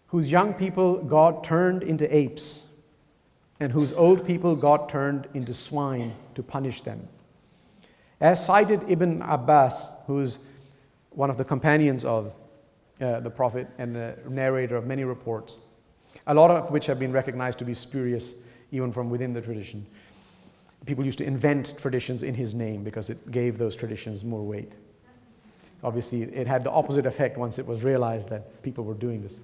whose young people God turned into apes, and whose old people God turned into swine to punish them. As cited Ibn Abbas, who's one of the companions of the Prophet and the narrator of many reports, a lot of which have been recognized to be spurious even from within the tradition. People used to invent traditions in his name because it gave those traditions more weight. Obviously, it had the opposite effect once it was realized that people were doing this.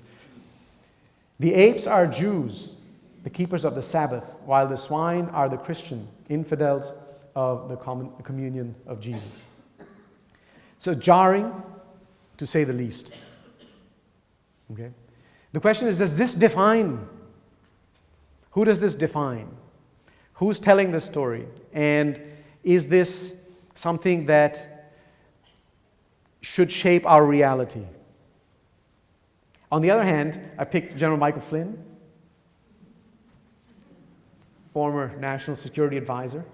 The apes are Jews, the keepers of the Sabbath, while the swine are the Christian infidels of the communion of Jesus. So jarring, to say the least. Okay? The question is, does this define? Who does this define? Who's telling this story? And is this something that should shape our reality? On the other hand, I picked General Michael Flynn, former National Security Advisor.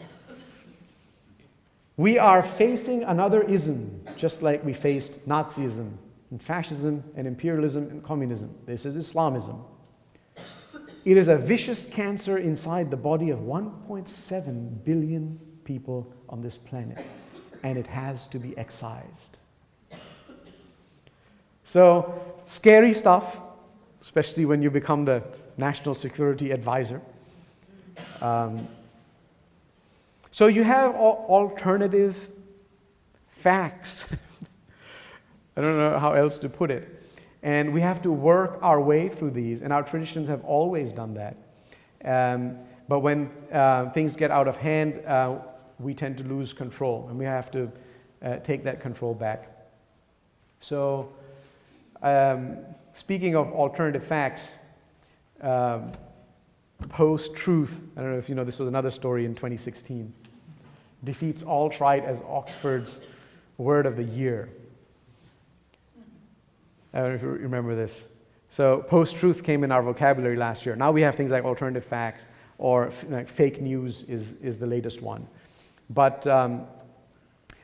We are facing another ism, just like we faced Nazism and fascism and imperialism and communism. This is Islamism. It is a vicious cancer inside the body of 1.7 billion people on this planet, and it has to be excised. So, scary stuff, especially when you become the National Security Advisor. So you have alternative facts. I don't know how else to put it. And we have to work our way through these, and our traditions have always done that. But when things get out of hand, we tend to lose control, and we have to take that control back. So, speaking of alternative facts, post-truth, I don't know if you know, this was another story in 2016, defeats alt-right as Oxford's word of the year. I don't know if you remember this. So post-truth came in our vocabulary last year. Now we have things like alternative facts, or like fake news is the latest one. But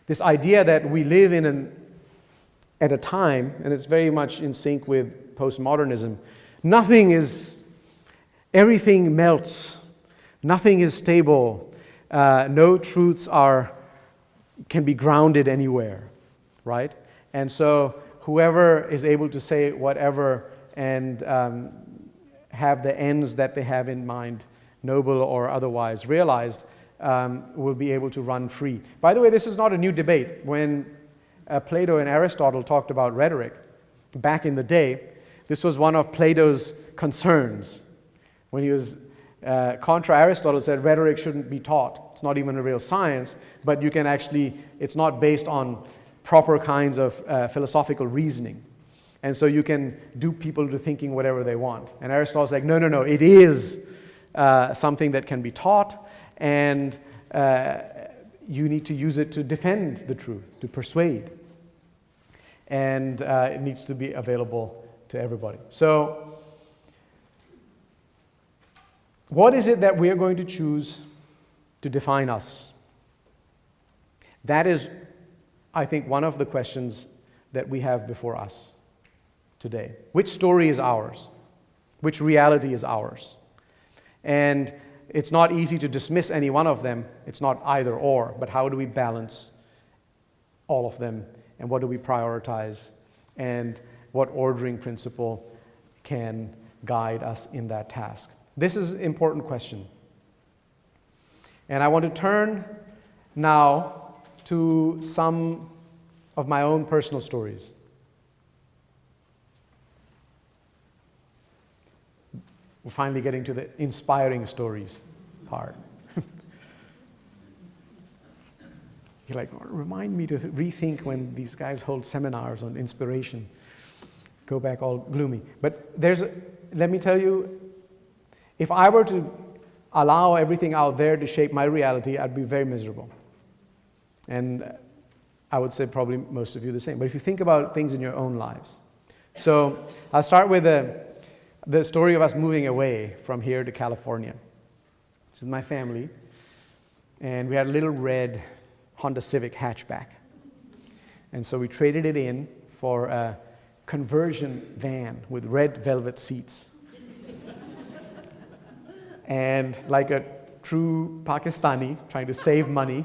this idea that we live at a time, and it's very much in sync with postmodernism, everything melts, nothing is stable, no truths can be grounded anywhere, right? And so whoever is able to say whatever and have the ends that they have in mind, noble or otherwise, realized, will be able to run free. By the way, this is not a new debate. When Plato and Aristotle talked about rhetoric back in the day, this was one of Plato's concerns. When he was contra Aristotle, said rhetoric shouldn't be taught. It's not even a real science, but you can it's not based on proper kinds of philosophical reasoning. And so you can dupe people to thinking whatever they want. And Aristotle's like, no, it is something that can be taught, and you need to use it to defend the truth, to persuade. And it needs to be available to everybody. So, what is it that we are going to choose to define us? That is, I think, one of the questions that we have before us today. Which story is ours? Which reality is ours? And it's not easy to dismiss any one of them. It's not either or, but how do we balance all of them, and what do we prioritize, and what ordering principle can guide us in that task? This is an important question. And I want to turn now to some of my own personal stories. We're finally getting to the inspiring stories part. You're like, remind me to rethink when these guys hold seminars on inspiration. Go back all gloomy. But let me tell you, if I were to allow everything out there to shape my reality, I'd be very miserable. And I would say probably most of you the same. But if you think about things in your own lives. So I'll start with the story of us moving away from here to California. which is my family, and we had a little red Honda Civic hatchback. And so we traded it in for a conversion van with red velvet seats. And like a true Pakistani trying to save money,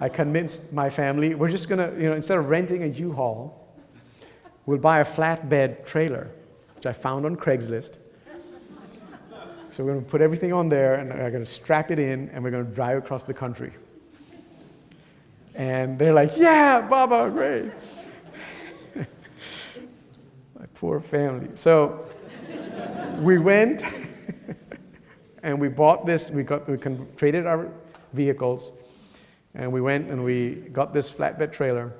I convinced my family, we're just gonna, instead of renting a U-Haul, we'll buy a flatbed trailer, which I found on Craigslist. So we're gonna put everything on there, and I'm gonna strap it in, and we're gonna drive across the country. And they're like, yeah, Baba, great. My poor family. So we went and we bought this, we traded our vehicles, and we went and we got this flatbed trailer,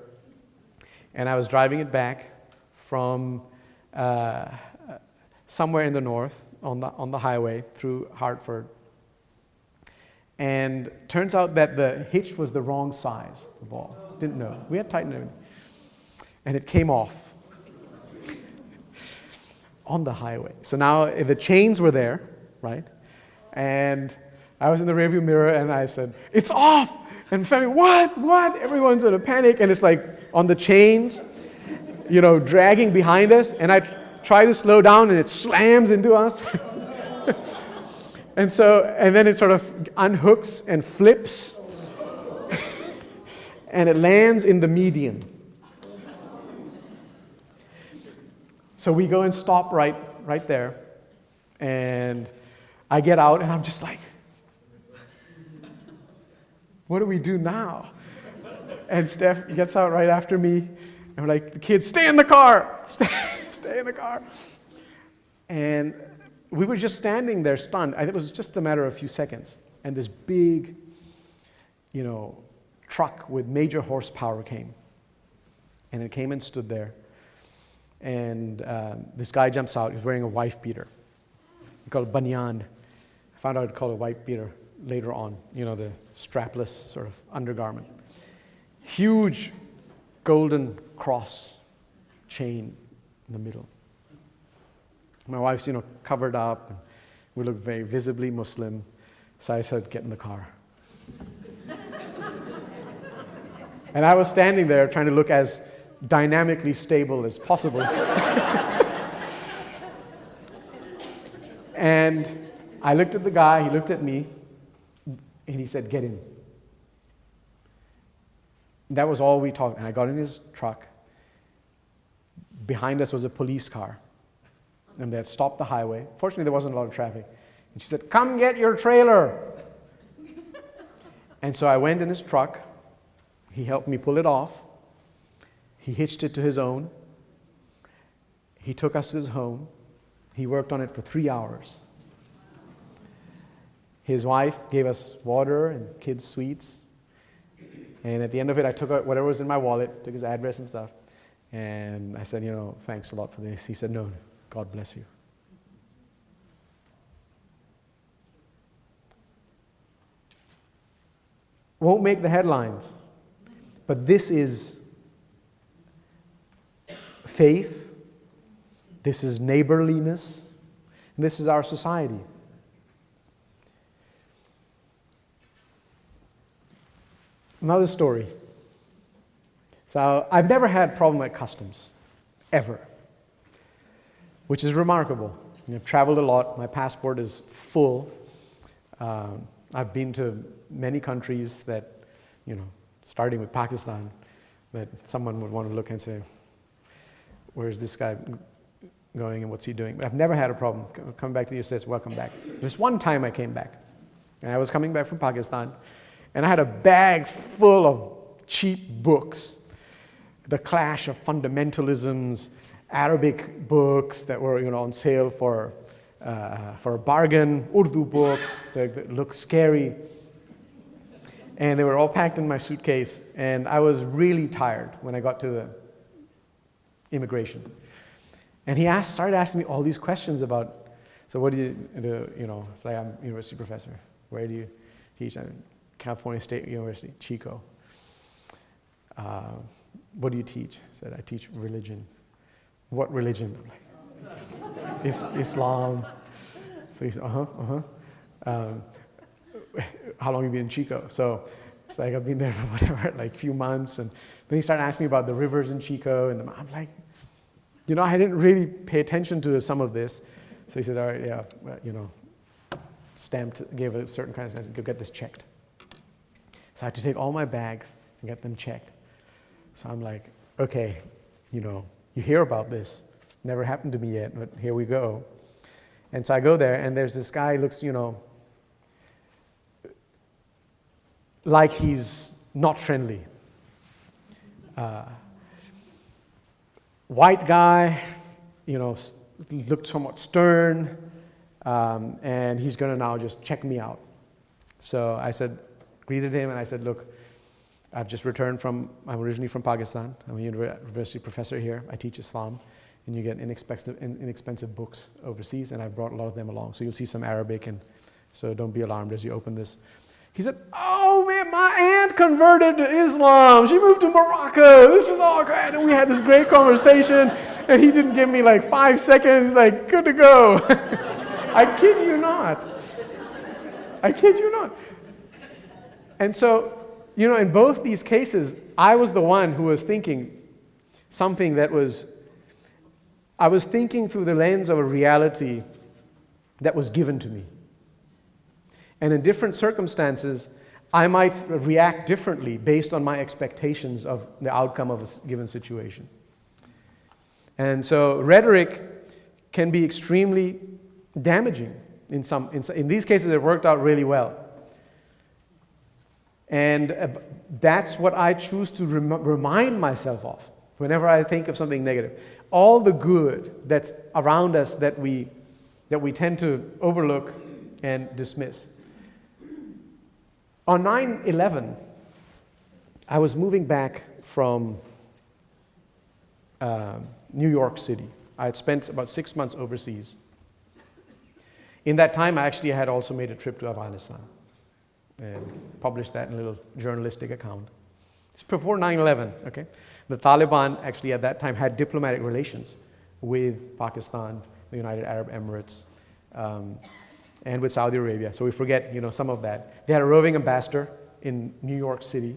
and I was driving it back from somewhere in the north on the highway through Hartford. And turns out that the hitch was the wrong size of all. Didn't know. We had tightened it. And it came off on the highway. So now the chains were there, right? And I was in the rearview mirror and I said, it's off! And family, what? Everyone's in a panic, and it's like on the chains, dragging behind us. And I try to slow down and it slams into us. And then it sort of unhooks and flips, and it lands in the median. So we go and stop right there, and I get out, and I'm just like, what do we do now? And Steph gets out right after me, and we're like, the kids, stay in the car, stay in the car. And we were just standing there stunned. It was just a matter of a few seconds. And this big, truck with major horsepower came. And it came and stood there. And this guy jumps out. He's wearing a wife beater. We call it banyan. I found out I'd call it a wife beater later on. The strapless sort of undergarment. Huge golden cross chain in the middle. My wife's, covered up, and we look very visibly Muslim. So I said, get in the car. And I was standing there trying to look as dynamically stable as possible. And I looked at the guy, he looked at me, and he said, get in. That was all we talked. And I got in his truck. Behind us was a police car. And they had stopped the highway. Fortunately, there wasn't a lot of traffic. And she said, come get your trailer. And so I went in his truck. He helped me pull it off. He hitched it to his own. He took us to his home. He worked on it for 3 hours. His wife gave us water and kids' sweets. And at the end of it, I took out whatever was in my wallet, took his address and stuff. And I said, thanks a lot for this. He said, no, God bless you. Won't make the headlines, but this is faith, this is neighborliness, and this is our society. Another story. So I've never had a problem at customs, ever, which is remarkable. I've traveled a lot. My passport is full. I've been to many countries that, starting with Pakistan, that someone would want to look and say, where's this guy going and what's he doing? But I've never had a problem coming back to the United States. Welcome back. Just one time I came back, and I was coming back from Pakistan, and I had a bag full of cheap books, the clash of fundamentalisms, Arabic books that were on sale for a bargain, Urdu books that look scary. And they were all packed in my suitcase, and I was really tired when I got to the immigration. And he started asking me all these questions about, so what do you do? It's like, I'm a university professor. Where do you teach? I'm at California State University, Chico. What do you teach? I said, I teach religion. What religion? I'm like, Islam. So he said, how long have you been in Chico? So it's like, I've been there for whatever, like a few months. And then he started asking me about the rivers in Chico. And I'm like, I didn't really pay attention to some of this. So he said, all right, yeah, well, stamped, gave a certain kind of sense, go get this checked. So I had to take all my bags and get them checked. So I'm like, okay, you hear about this. Never happened to me yet, but here we go. And so I go there, and there's this guy who looks, like he's not friendly. White guy, looked somewhat stern, and he's going to now just check me out. So I greeted him, and I said, look, I've just returned I'm originally from Pakistan. I'm a university professor here. I teach Islam, and you get inexpensive books overseas, and I brought a lot of them along. So you'll see some Arabic, and so don't be alarmed as you open this. He said, oh man, my aunt converted to Islam. She moved to Morocco. This is all great. And we had this great conversation, and he didn't give me like 5 seconds. He's like, good to go. I kid you not. And so, in both these cases, I was the one who was thinking something I was thinking through the lens of a reality that was given to me. And in different circumstances, I might react differently based on my expectations of the outcome of a given situation. And so rhetoric can be extremely damaging. In these cases, it worked out really well. And that's what I choose to remind myself of whenever I think of something negative. All the good that's around us that we tend to overlook and dismiss. On 9/11, I was moving back from New York City. I had spent about 6 months overseas. In that time, I actually had also made a trip to Afghanistan and published that in a little journalistic account. It's before 9/11, okay? The Taliban actually at that time had diplomatic relations with Pakistan, the United Arab Emirates, and with Saudi Arabia. So we forget, some of that. They had a roving ambassador in New York City.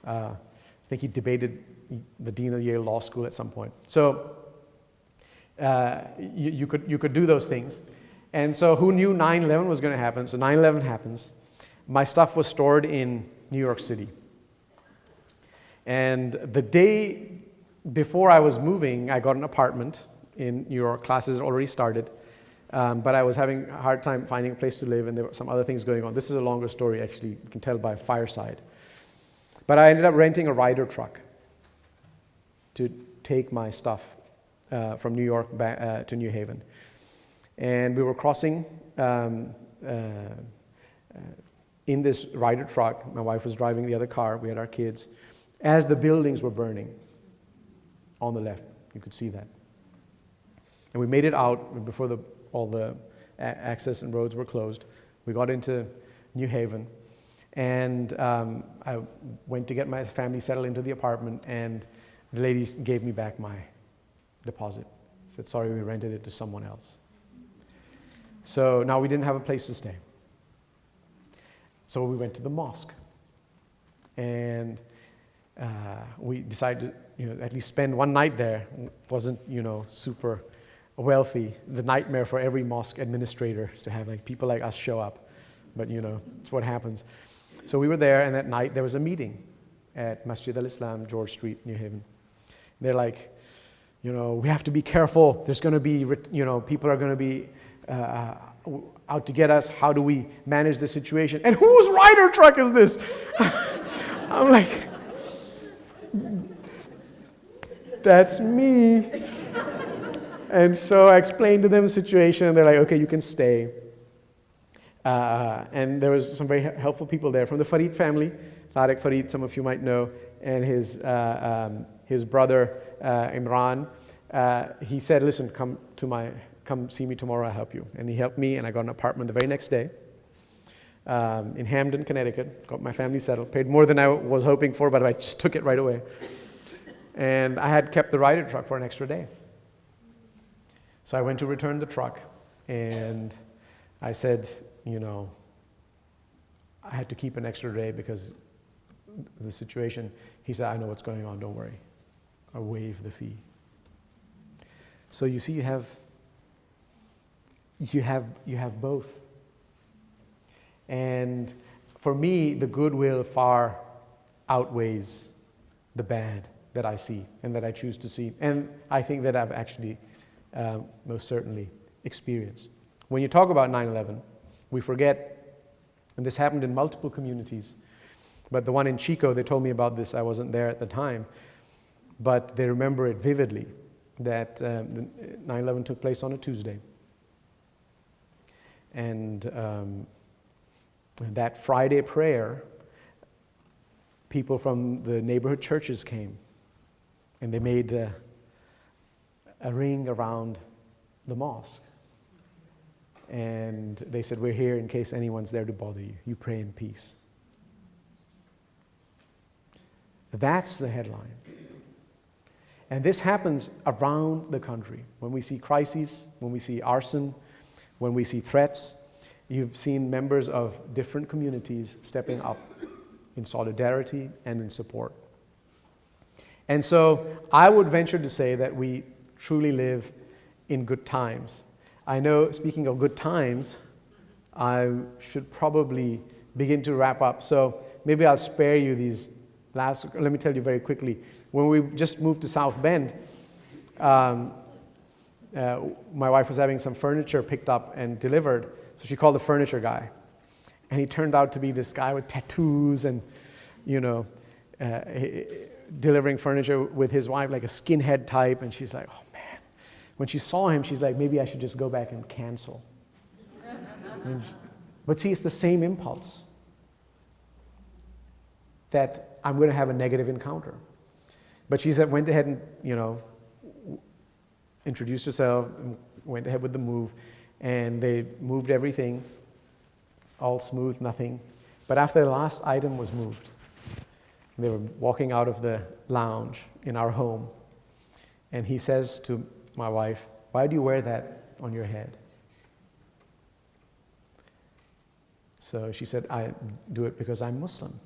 I think he debated the dean of Yale Law School at some point. So you could do those things. And so who knew 9/11 was going to happen? So 9/11 happens. My stuff was stored in New York City. And the day before I was moving, I got an apartment in New York. Classes had already started. But I was having a hard time finding a place to live, and there were some other things going on. This is a longer story, actually. You can tell by fireside. But I ended up renting a rider truck to take my stuff from New York back to New Haven. And we were crossing in this rider truck. My wife was driving the other car. We had our kids. As the buildings were burning on the left, you could see that. And we made it out before all the access and roads were closed. We got into New Haven, and I went to get my family settled into the apartment, and the ladies gave me back my deposit. Said, sorry, we rented it to someone else. So now we didn't have a place to stay. So we went to the mosque, and we decided to, at least spend one night there. Wasn't, super wealthy. The nightmare for every mosque administrator is to have people like us show up, but it's what happens. So we were there, and that night there was a meeting at Masjid al-Islam, George Street, New Haven. They're like, we have to be careful. There's going to be, people are going to be out to get us. How do we manage the situation? And whose rider truck is this? I'm like, that's me. And so I explained to them the situation, and they're like, okay, you can stay. And there was some very helpful people there from the Farid family. Tariq Farid, some of you might know, and his brother, Imran. He said, listen, come see me tomorrow, I'll help you. And he helped me, and I got an apartment the very next day in Hamden, Connecticut. Got my family settled. Paid more than I was hoping for, but I just took it right away. And I had kept the rider truck for an extra day. So I went to return the truck, and I said, I had to keep an extra day because of the situation. He said, I know what's going on, don't worry. I waive the fee. So you see, you have both. And for me, the goodwill far outweighs the bad that I see and that I choose to see. And I think that I've actually most certainly experienced. When you talk about 9/11, we forget, and this happened in multiple communities, but the one in Chico, they told me about this, I wasn't there at the time, but they remember it vividly, that 9/11 took place on a Tuesday. And that Friday prayer, people from the neighborhood churches came, and they made a ring around the mosque. And they said, we're here in case anyone's there to bother you. You pray in peace. That's the headline. And this happens around the country. When we see crises, when we see arson, when we see threats, you've seen members of different communities stepping up in solidarity and in support. And so I would venture to say that we truly live in good times. I know, speaking of good times, I should probably begin to wrap up. So maybe I'll spare you these last, let me tell you very quickly. When we just moved to South Bend, my wife was having some furniture picked up and delivered, so she called the furniture guy. And he turned out to be this guy with tattoos and, delivering furniture with his wife, like a skinhead type. And she's like, oh man. When she saw him, she's like, maybe I should just go back and cancel. But see, it's the same impulse that I'm going to have a negative encounter. But she said, went ahead and, introduced herself, and went ahead with the move, and they moved everything, all smooth, nothing. But after the last item was moved, they were walking out of the lounge in our home, and he says to my wife, why do you wear that on your head? So she said, I do it because I'm Muslim.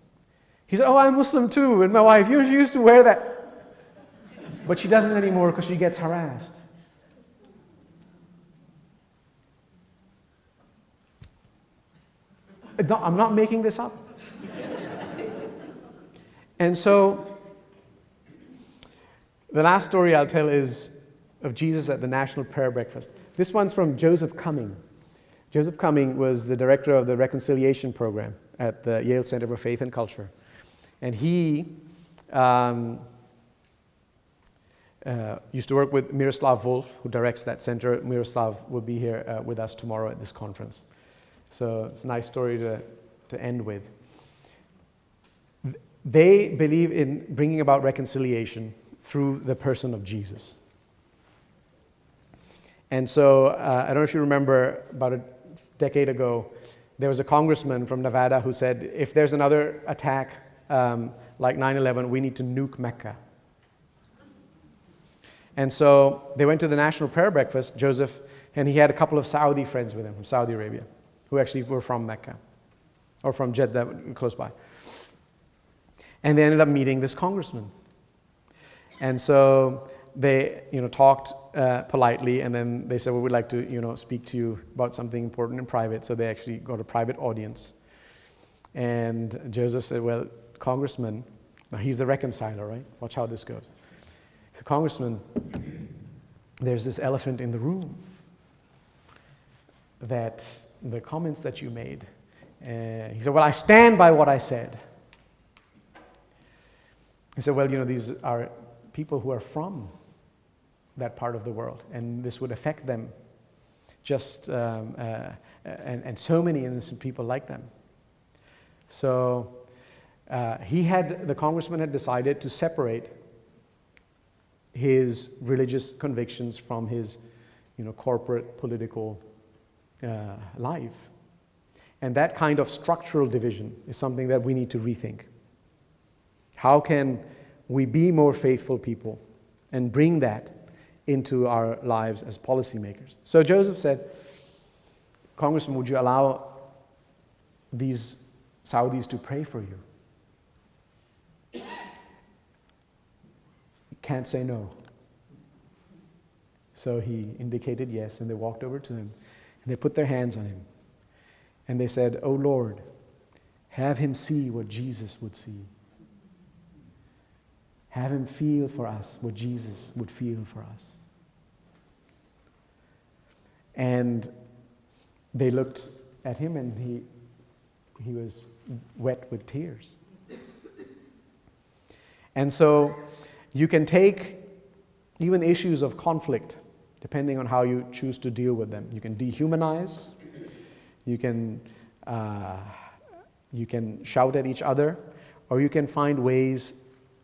He said, oh, I'm Muslim too. And my wife, she used to wear that. But she doesn't anymore because she gets harassed. I'm not making this up. And so, the last story I'll tell is of Jesus at the National Prayer Breakfast. This one's from Joseph Cumming. Joseph Cumming was the director of the Reconciliation Program at the Yale Center for Faith and Culture. And he used to work with Miroslav Volf, who directs that center. Miroslav will be here with us tomorrow at this conference. So it's a nice story to end with. They believe in bringing about reconciliation through the person of Jesus. And so, I don't know if you remember, about a decade ago, there was a congressman from Nevada who said, if there's another attack like 9/11, we need to nuke Mecca. And so they went to the National Prayer Breakfast, Joseph, and he had a couple of Saudi friends with him from Saudi Arabia, who actually were from Mecca, or from Jeddah, close by. And they ended up meeting this congressman. And so they, talked politely, and then they said, well, we'd like to, speak to you about something important in private. So they actually got a private audience. And Joseph said, well, Congressman, now he's the reconciler, right? Watch how this goes. He said, Congressman, there's this elephant in the room, that the comments that you made. He said, well, I stand by what I said. He said, well, these are people who are from that part of the world, and this would affect them, just and so many innocent people like them. So the congressman had decided to separate his religious convictions from his, corporate political life. And that kind of structural division is something that we need to rethink. How can we be more faithful people and bring that into our lives as policymakers? So Joseph said, Congressman, would you allow these Saudis to pray for you. You can't say no. So he indicated yes, and they walked over to him, and they put their hands on him, and they said, "Oh Lord, have him see what Jesus would see. Have him feel for us what Jesus would feel for us." And they looked at him, and he was wet with tears. And so you can take even issues of conflict, depending on how you choose to deal with them. You can dehumanize, you can shout at each other, or you can find ways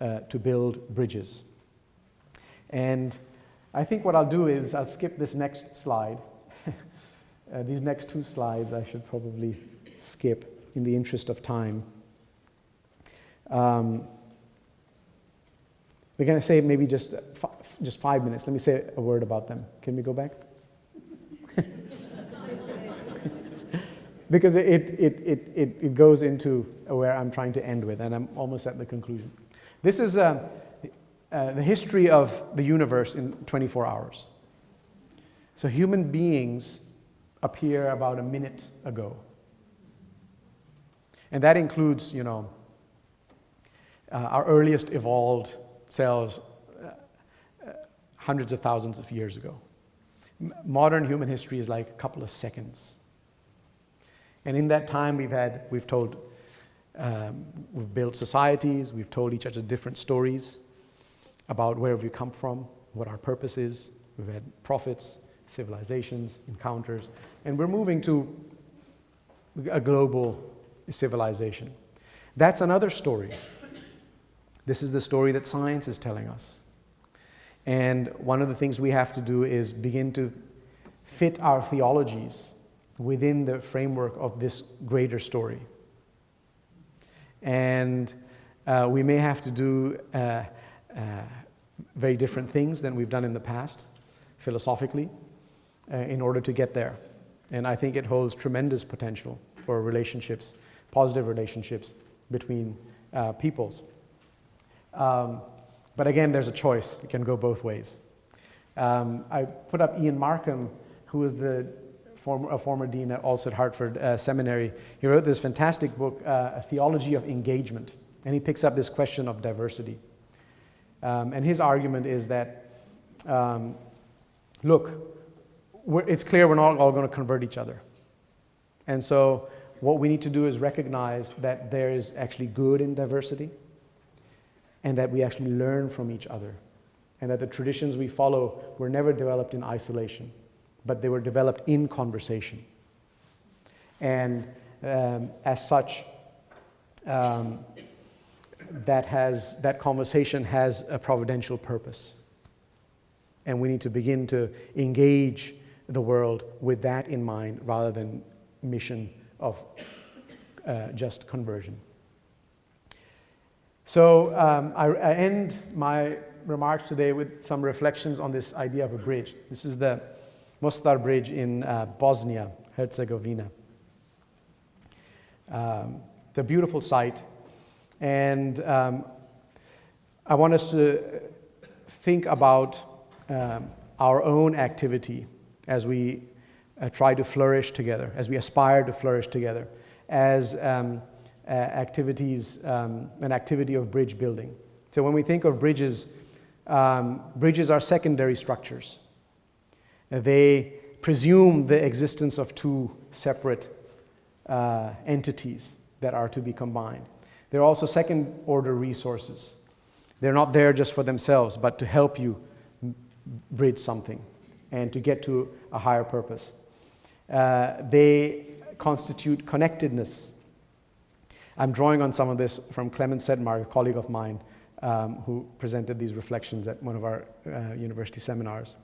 to build bridges. And I think what I'll do is I'll skip this next slide. These next two slides I should probably skip in the interest of time. We're going to say maybe just 5 minutes. Let me say a word about them. Can we go back? Because it goes into where I'm trying to end with, and I'm almost at the conclusion. This is the history of the universe in 24 hours. So human beings appear about a minute ago. And that includes, our earliest evolved cells hundreds of thousands of years ago. Modern human history is like a couple of seconds. And in that time we've built societies, we've told each other different stories about where we come from, what our purpose is. We've had prophets, civilizations, encounters, and we're moving to a global civilization. That's another story. This is the story that science is telling us. And one of the things we have to do is begin to fit our theologies within the framework of this greater story. And we may have to do very different things than we've done in the past, philosophically, in order to get there. And I think it holds tremendous potential for relationships, positive relationships between peoples. But again, there's a choice. It can go both ways. I put up Ian Markham, who was a former dean also at Hartford Seminary. He wrote this fantastic book, A Theology of Engagement, and he picks up this question of diversity. And his argument is that, look, it's clear we're not all going to convert each other. And so what we need to do is recognize that there is actually good in diversity, and that we actually learn from each other, and that the traditions we follow were never developed in isolation, but they were developed in conversation. And as such, that conversation has a providential purpose. And we need to begin to engage the world with that in mind, rather than mission of just conversion. So I end my remarks today with some reflections on this idea of a bridge. This is the Mostar Bridge in Bosnia, Herzegovina. It's a beautiful sight, and I want us to think about our own activity as we try to flourish together, as we aspire to flourish together, as an activity of bridge building. So when we think of bridges, bridges are secondary structures. They presume the existence of two separate entities that are to be combined. They're also second-order resources. They're not there just for themselves, but to help you bridge something and to get to a higher purpose. They constitute connectedness. I'm drawing on some of this from Clement Sedmar, a colleague of mine, who presented these reflections at one of our university seminars.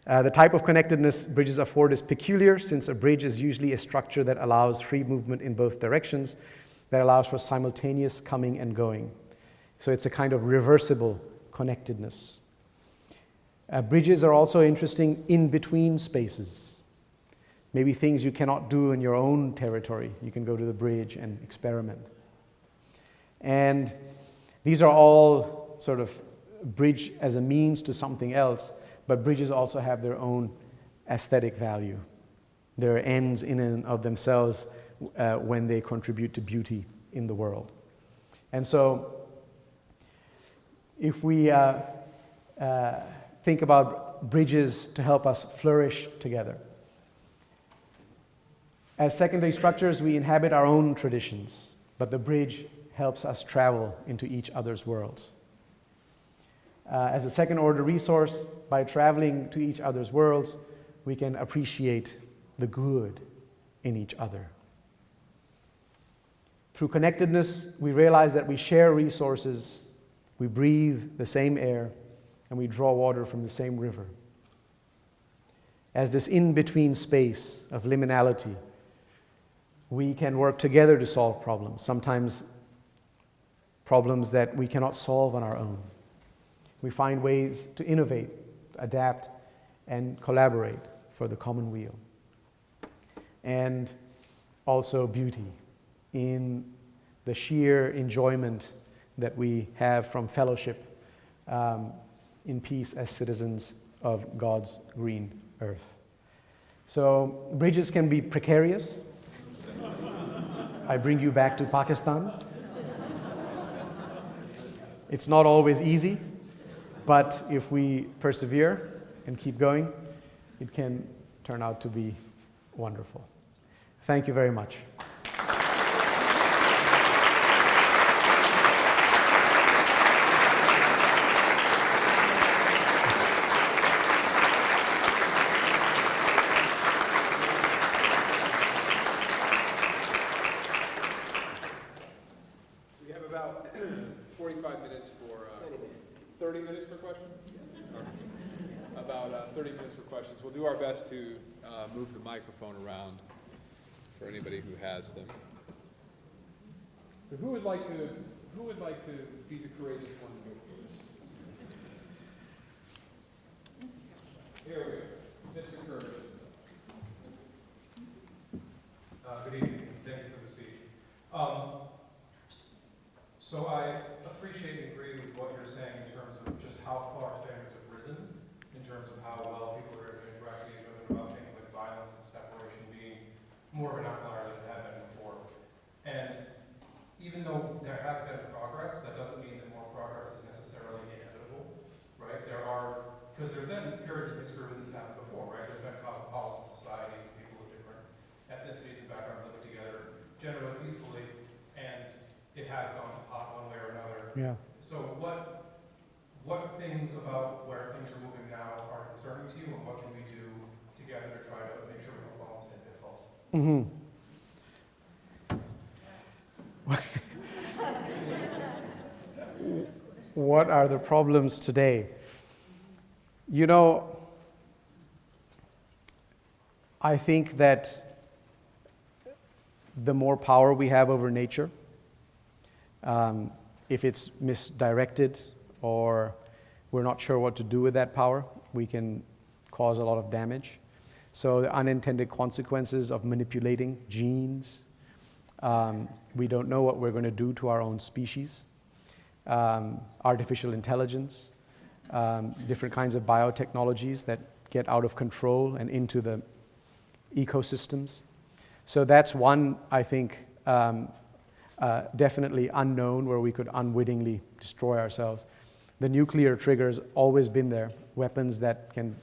The type of connectedness bridges afford is peculiar, since a bridge is usually a structure that allows free movement in both directions, that allows for simultaneous coming and going. So it's a kind of reversible connectedness. Bridges are also interesting in between spaces. maybe things you cannot do in your own territory. You can go to the bridge and experiment. And these are all sort of bridge as a means to something else, but bridges also have their own aesthetic value. They're ends in and of themselves when they contribute to beauty in the world. And so, if we think about bridges to help us flourish together, as secondary structures, we inhabit our own traditions, but the bridge helps us travel into each other's worlds. As a second-order resource, by traveling to each other's worlds, we can appreciate the good in each other. Through connectedness, we realize that we share resources, we breathe the same air, and we draw water from the same river. As this in-between space of liminality, we can work together to solve problems, sometimes problems that we cannot solve on our own. We find ways to innovate, adapt, and collaborate for the common weal. And also beauty in the sheer enjoyment that we have from fellowship in peace as citizens of God's green earth. So bridges can be precarious. I bring you back to Pakistan. It's not always easy, but if we persevere and keep going, it can turn out to be wonderful. Thank you very much. We have about 45 minutes for 30 minutes for questions? About 30 minutes for questions. We'll do our best to move the microphone around for anybody who has them. So who would like to be the courageous one to go first? Here we go. Mr. Courageous. Good evening. Thank you for the speech. So I appreciate and agree with what you're saying in terms of just how far standards have risen, in terms of how well people are interacting with each other about things like violence and separation being more of an outlier than it had been before. And even though there has been progress, that doesn't mean that more progress is necessarily inevitable, right? Because there have been periods of history when this happened before, right? There's been cosmopolitan societies and people of different ethnicities and backgrounds living together generally peacefully, and it has gone to pot one way or another. Yeah. So what things about where things are moving now are concerning to you, and what can we do together to try to make sure we don't fall in the same pitfalls? Mm-hmm. What are the problems today? You know, I think that the more power we have over nature, if it's misdirected or we're not sure what to do with that power, we can cause a lot of damage. So the unintended consequences of manipulating genes, we don't know what we're going to do to our own species, artificial intelligence, different kinds of biotechnologies that get out of control and into the ecosystems. So that's one, I think, definitely unknown, where we could unwittingly destroy ourselves. The nuclear trigger's always been there, weapons that can,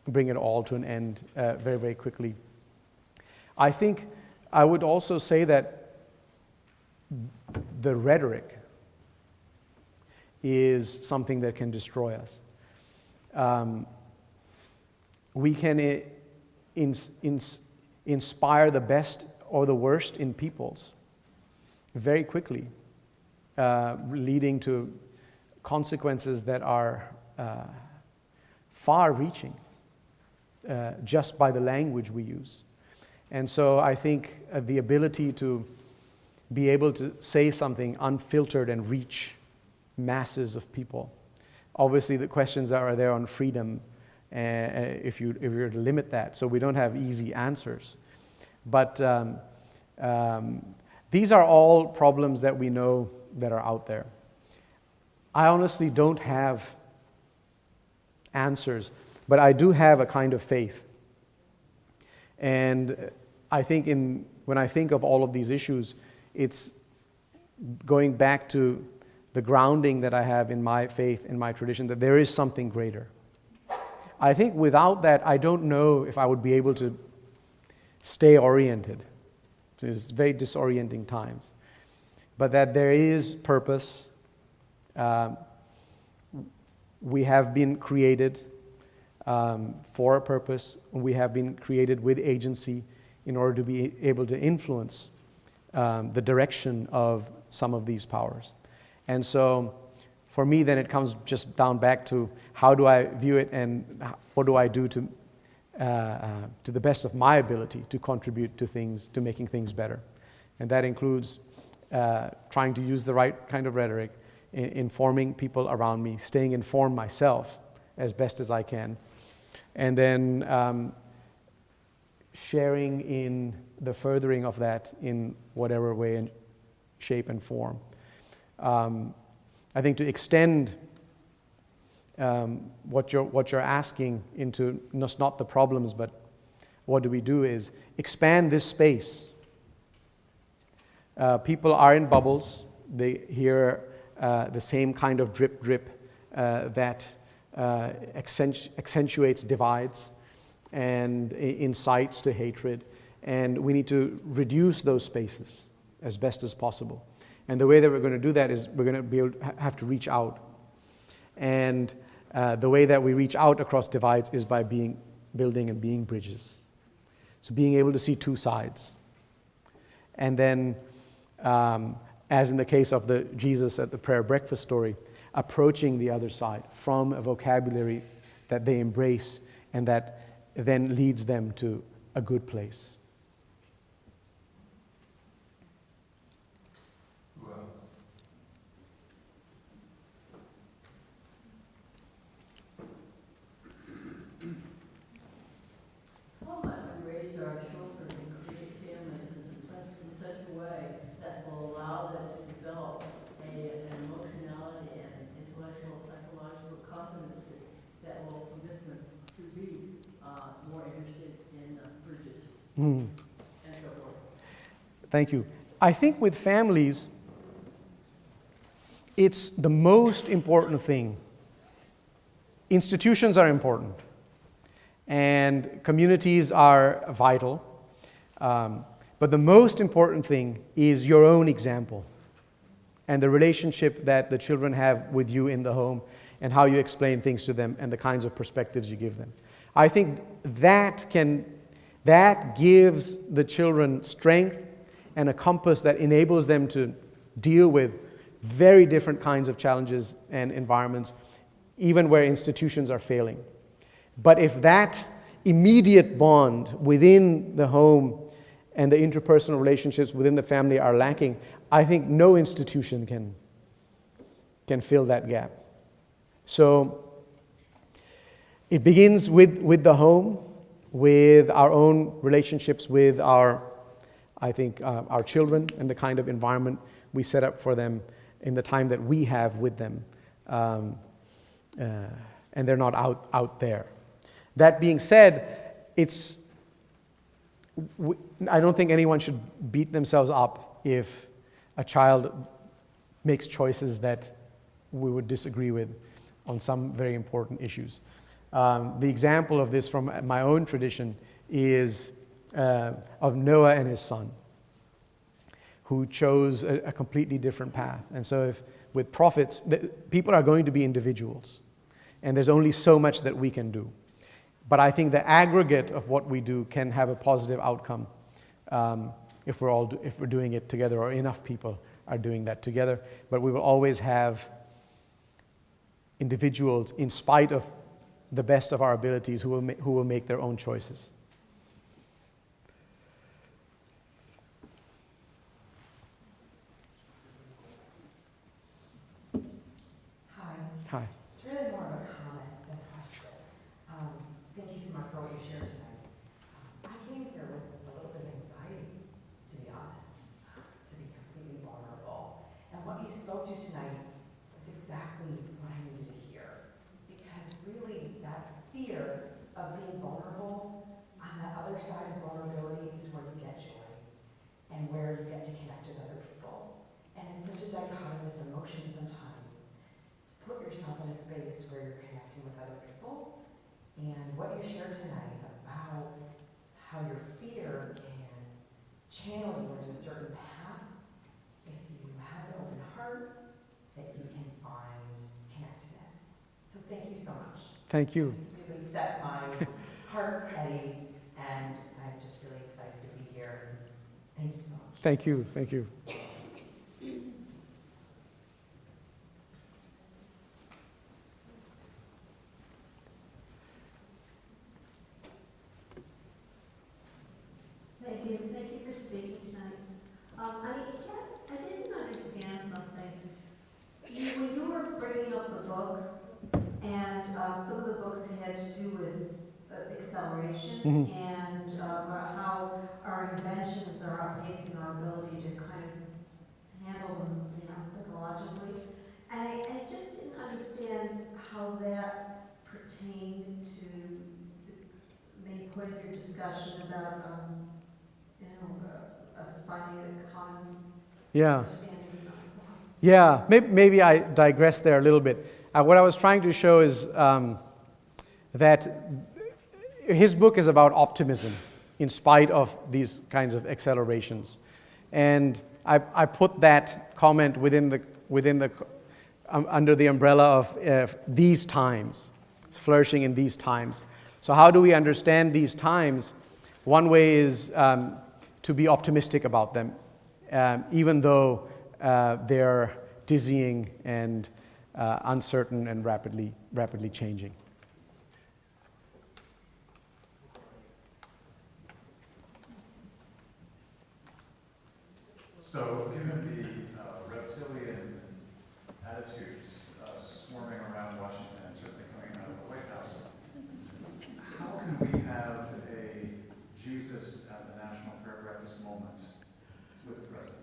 bring it all to an end very, very quickly. I think I would also say that the rhetoric is something that can destroy us. We can inspire the best or the worst in peoples very quickly, leading to consequences that are far-reaching just by the language we use. And so I think the ability to be able to say something unfiltered and reach masses of people. Obviously, the questions are there on freedom if you were to limit that. So we don't have easy answers. But these are all problems that we know that are out there. I honestly don't have answers, but I do have a kind of faith. And I think when I think of all of these issues, it's going back to the grounding that I have in my faith, in my tradition, that there is something greater. I think without that, I don't know if I would be able to stay oriented. It's very disorienting times. But that there is purpose. We have been created for a purpose. We have been created with agency in order to be able to influence the direction of some of these powers. And so for me, then it comes just down back to how do I view it and what do I do to the best of my ability to contribute to things, to making things better. And that includes trying to use the right kind of rhetoric, informing people around me, staying informed myself as best as I can, and then sharing in the furthering of that in whatever way and shape and form. I think to extend what you're asking into not the problems, but what do we do, is expand this space. People are in bubbles. They hear the same kind of drip that accentuates divides and incites to hatred. And we need to reduce those spaces as best as possible. And the way that we're going to do that is we're going to be able to have to reach out. And the way that we reach out across divides is by building and being bridges. So being able to see two sides. And then, as in the case of the Jesus at the prayer breakfast story, approaching the other side from a vocabulary that they embrace and that then leads them to a good place. Who else? How might we raise our children and create families in such a way that will allow them to develop an emotionality and an intellectual, psychological competency that will permit them to be more interested in bridges and so forth? Thank you. I think with families, it's the most important thing. Institutions are important, and communities are vital. But the most important thing is your own example and the relationship that the children have with you in the home and how you explain things to them and the kinds of perspectives you give them. I think that gives the children strength and a compass that enables them to deal with very different kinds of challenges and environments, even where institutions are failing. But if that immediate bond within the home and the interpersonal relationships within the family are lacking, I think no institution can fill that gap. So it begins with the home, with our own relationships with our children and the kind of environment we set up for them in the time that we have with them, and they're not out there. That being said, I don't think anyone should beat themselves up if a child makes choices that we would disagree with on some very important issues. The example of this from my own tradition is of Noah and his son, who chose a completely different path. And so with prophets, people are going to be individuals, and there's only so much that we can do. But I think the aggregate of what we do can have a positive outcome if we're doing it together, or enough people are doing that together. But we will always have individuals, in spite of the best of our abilities, who will make their own choices. Hi. Hi. It's really more of a comment than a question. fear of being vulnerable, on the other side of vulnerability is where you get joy and where you get to connect with other people. And it's such a dichotomous emotion sometimes to put yourself in a space where you're connecting with other people. And what you shared tonight about how your fear can channel you into a certain path, if you have an open heart, that you can find connectedness. So thank you so much. Thank you. It's really set my heart at ease, and I'm just really excited to be here. Thank you so much. Thank you. Thank you. Thank you for speaking tonight. I didn't understand something. When you were bringing up the books, and some of the books had to do with acceleration Mhm. and how our inventions are outpacing our ability to kind of handle them, psychologically. And I just didn't understand how that pertained to the main point of your discussion about us finding a common Yeah. understanding is not so hard. Yeah. Maybe I digress there a little bit. What I was trying to show is that his book is about optimism in spite of these kinds of accelerations. And I put that comment under the umbrella of these times, flourishing in these times. So how do we understand these times? One way is to be optimistic about them, even though they're dizzying and uncertain and rapidly changing. So, given the reptilian attitudes swarming around Washington and certainly coming out of the White House, how can we have a Jesus at the National Fair breakfast moment with the president?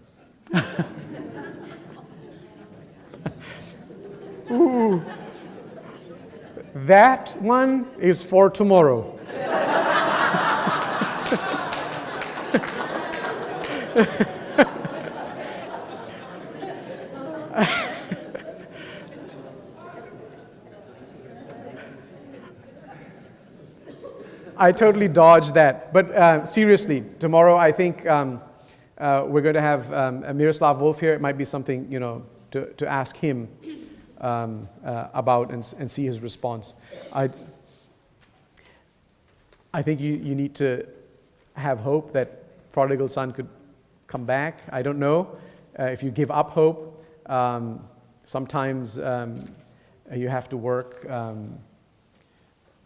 Ooh. That one is for tomorrow. I totally dodged that. But seriously, tomorrow I think we're going to have Miroslav Wolf here. It might be something, to ask him about and see his response. I think you need to have hope that prodigal son could come back. I don't know. If you give up hope, sometimes you have to work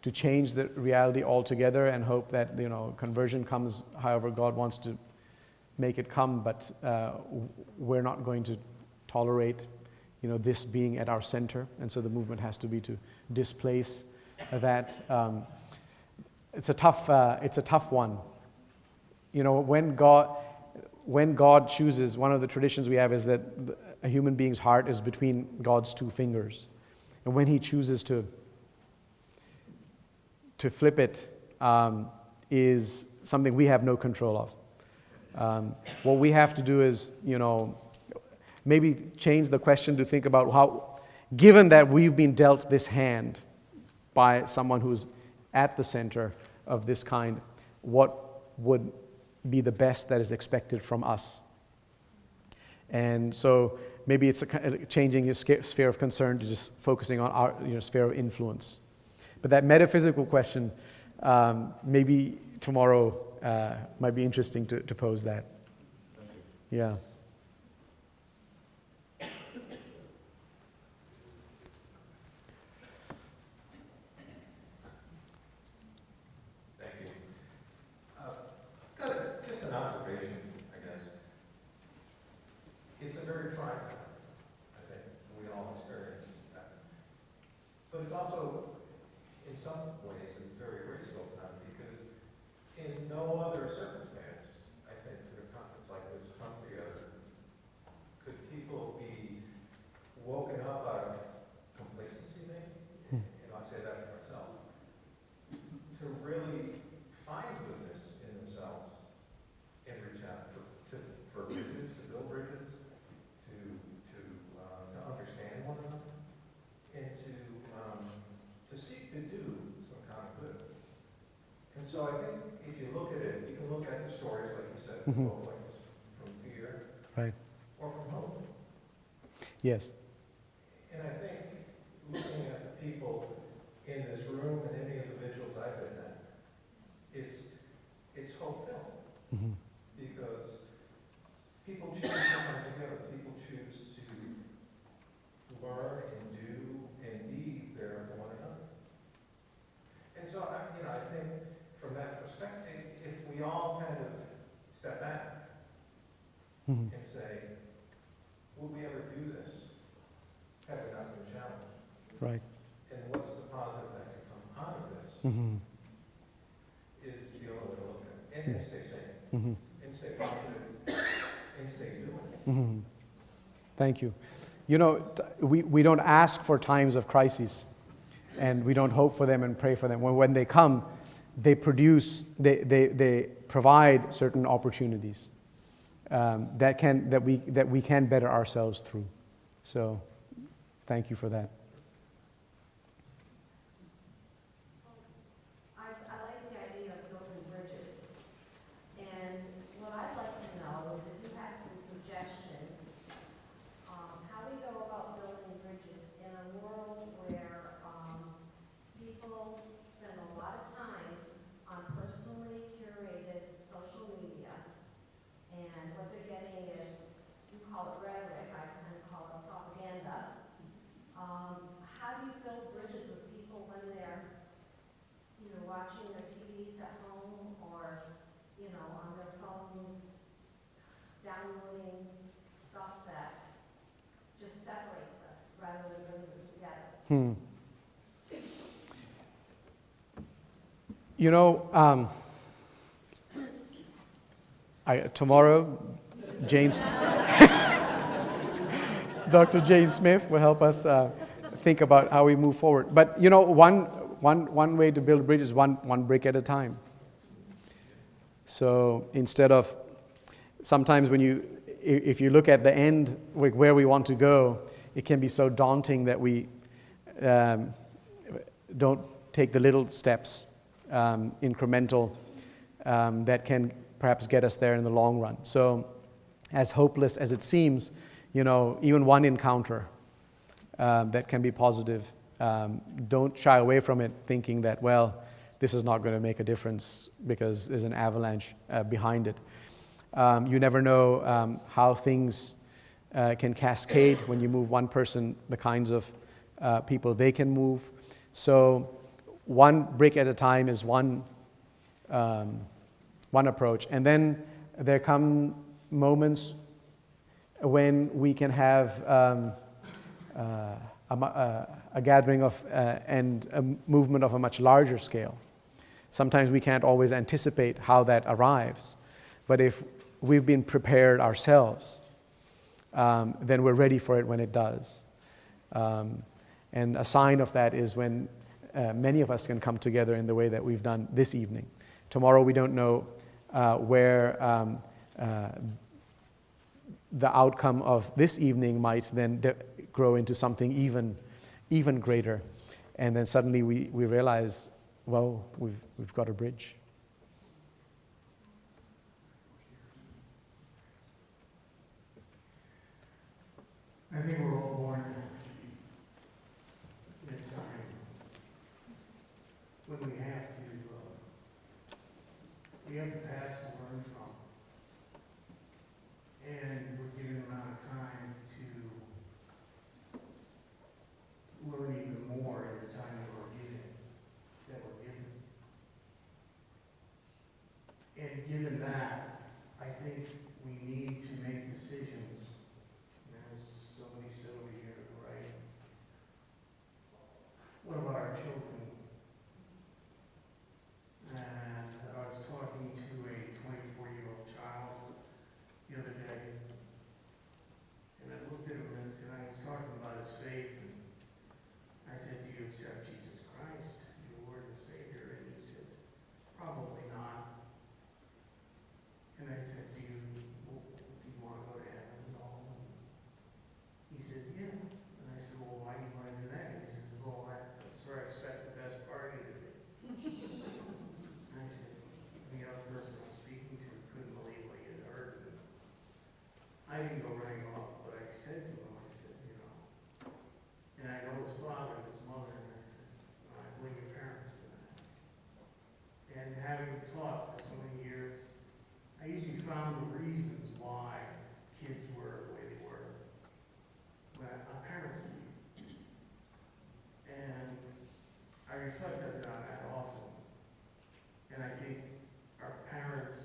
to change the reality altogether and hope that conversion comes however God wants to make it come. But we're not going to tolerate this being at our center, and so the movement has to be to displace that. It's a tough one. When God chooses, one of the traditions we have is that a human being's heart is between God's two fingers, and when He chooses to flip it, is something we have no control of. What we have to do is, maybe change the question to think about how, given that we've been dealt this hand by someone who's at the center of this kind, what would be the best that is expected from us? And so maybe it's changing your sphere of concern to just focusing on our sphere of influence. But that metaphysical question, maybe tomorrow might be interesting to pose that. Yeah. Thank you. Got just an observation, I guess. It's a very trying time, I think, and we all experience that. But it's also, in some ways, a very graceful time, because in no other circumstance, I think, could a conference like this come together. Could people be woken up out of complacency, maybe? And I say that for myself. so I think if you look at it, you can look at the stories, like you said, Mhm. both ways, from fear Right. or from hope. Yes. And I think looking at the people in this room and any of the vigils I've been at, it's hope-filled Mhm. because people choose to come together. People choose to learn and do and be there for one another. And so I think from that perspective, if we all kind of step back Mhm. and say, will we ever do this? Have we not been challenged? Right. And what's the positive that can come out of this Mhm. is the only way to look at it. And stay sane, Mhm. and stay positive, and stay doing. Mhm. Thank you. You know, we don't ask for times of crisis, and we don't hope for them and pray for them. When they come, they provide certain opportunities that we can better ourselves through. So, thank you for that. I like the idea of building bridges. And what I'd like to know is if you have some suggestions, how we go about building bridges in a world where people spend a lot of time on personally curated social media, and what they're getting is, you call it rhetoric, I kind of call it propaganda. How do you build bridges with people when they're either watching their TVs at home or, on their phones, downloading stuff that just separates us rather than brings us together? You know, tomorrow, Dr. Jane Smith will help us think about how we move forward. But you know, one way to build a bridge is one brick at a time. So instead of, sometimes if you look at the end, where we want to go, it can be so daunting that we don't take the little steps, incremental, that can perhaps get us there in the long run. So as hopeless as it seems, even one encounter that can be positive, don't shy away from it thinking that, well, this is not going to make a difference because there's an avalanche behind it. You never know how things can cascade when you move one person, the kinds of people they can move. So one brick at a time is one approach. And then there come moments when we can have a gathering of and a movement of a much larger scale. Sometimes we can't always anticipate how that arrives, but if we've been prepared ourselves, then we're ready for it when it does. And a sign of that is when many of us can come together in the way that we've done this evening. Tomorrow we don't know where the outcome of this evening might then grow into something even greater. And then suddenly we realize, well, we've got a bridge. I think we're all born in a time when we have the past to learn from. And we're given an amount of time to learn even more in the time that we're given. And given that, I think we need to make decisions, as somebody said reflect on that often. And I think our parents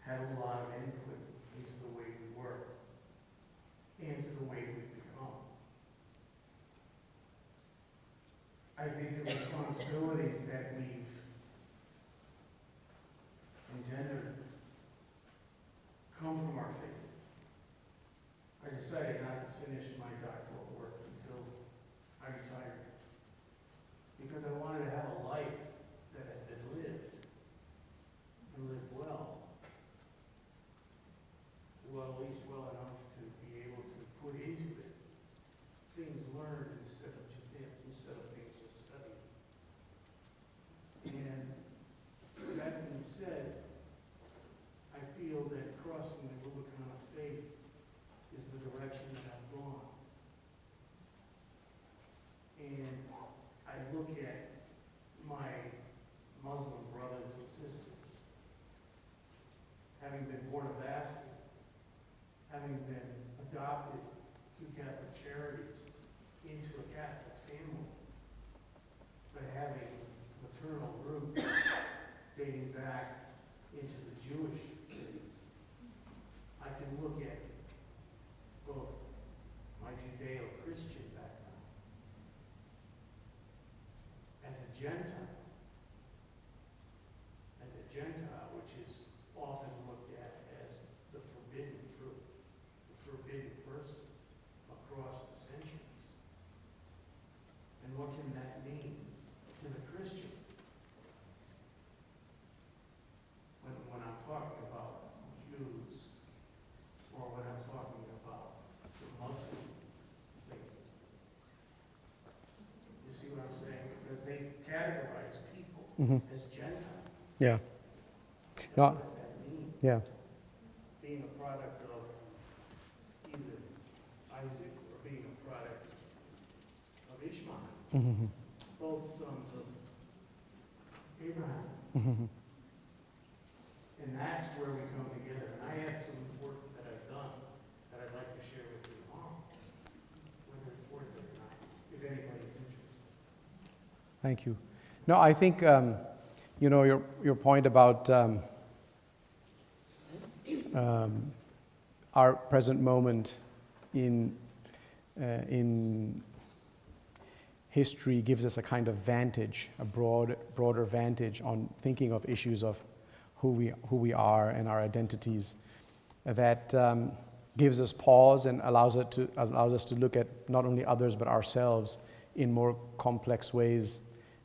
had a lot of input into the way we were and to the way we've become. I think the responsibilities that we've engendered come from our faith. I decided not to finish my doctoral work until I retired because I wanted to have a life that had been lived and lived well. Well, at least well enough to be able to put into it things learned instead of things just studied. And that being said, I feel that crossing the Rubicon of faith is the direction that I've gone. And I look at my Muslim brothers and sisters, having been born a bastard, having been adopted through Catholic Charities into a Catholic family, but having maternal roots dating back into the Jewish faith. I can look at both my Judeo-Christian background as a Gentile, which is often looked at as the forbidden fruit, the forbidden person across the centuries. And what can that mean to the Christian? When I'm talking about Jews, or when I'm talking about the Muslim faith. You see what I'm saying? Because they categorize people as Gentiles. Yeah. And No. what does that mean? Yeah. Being a product of either Isaac or being a product of Ishmael, Mhm. both sons of Abraham. Mhm. And that's where we come together. And I have some work that I've done that I'd like to share with you tomorrow, whether it's worth it or not, if anybody's interested. Thank you. No, I think your point about our present moment in history gives us a kind of vantage, a broader vantage on thinking of issues of who we are and our identities. That gives us pause and allows us to look at not only others but ourselves in more complex ways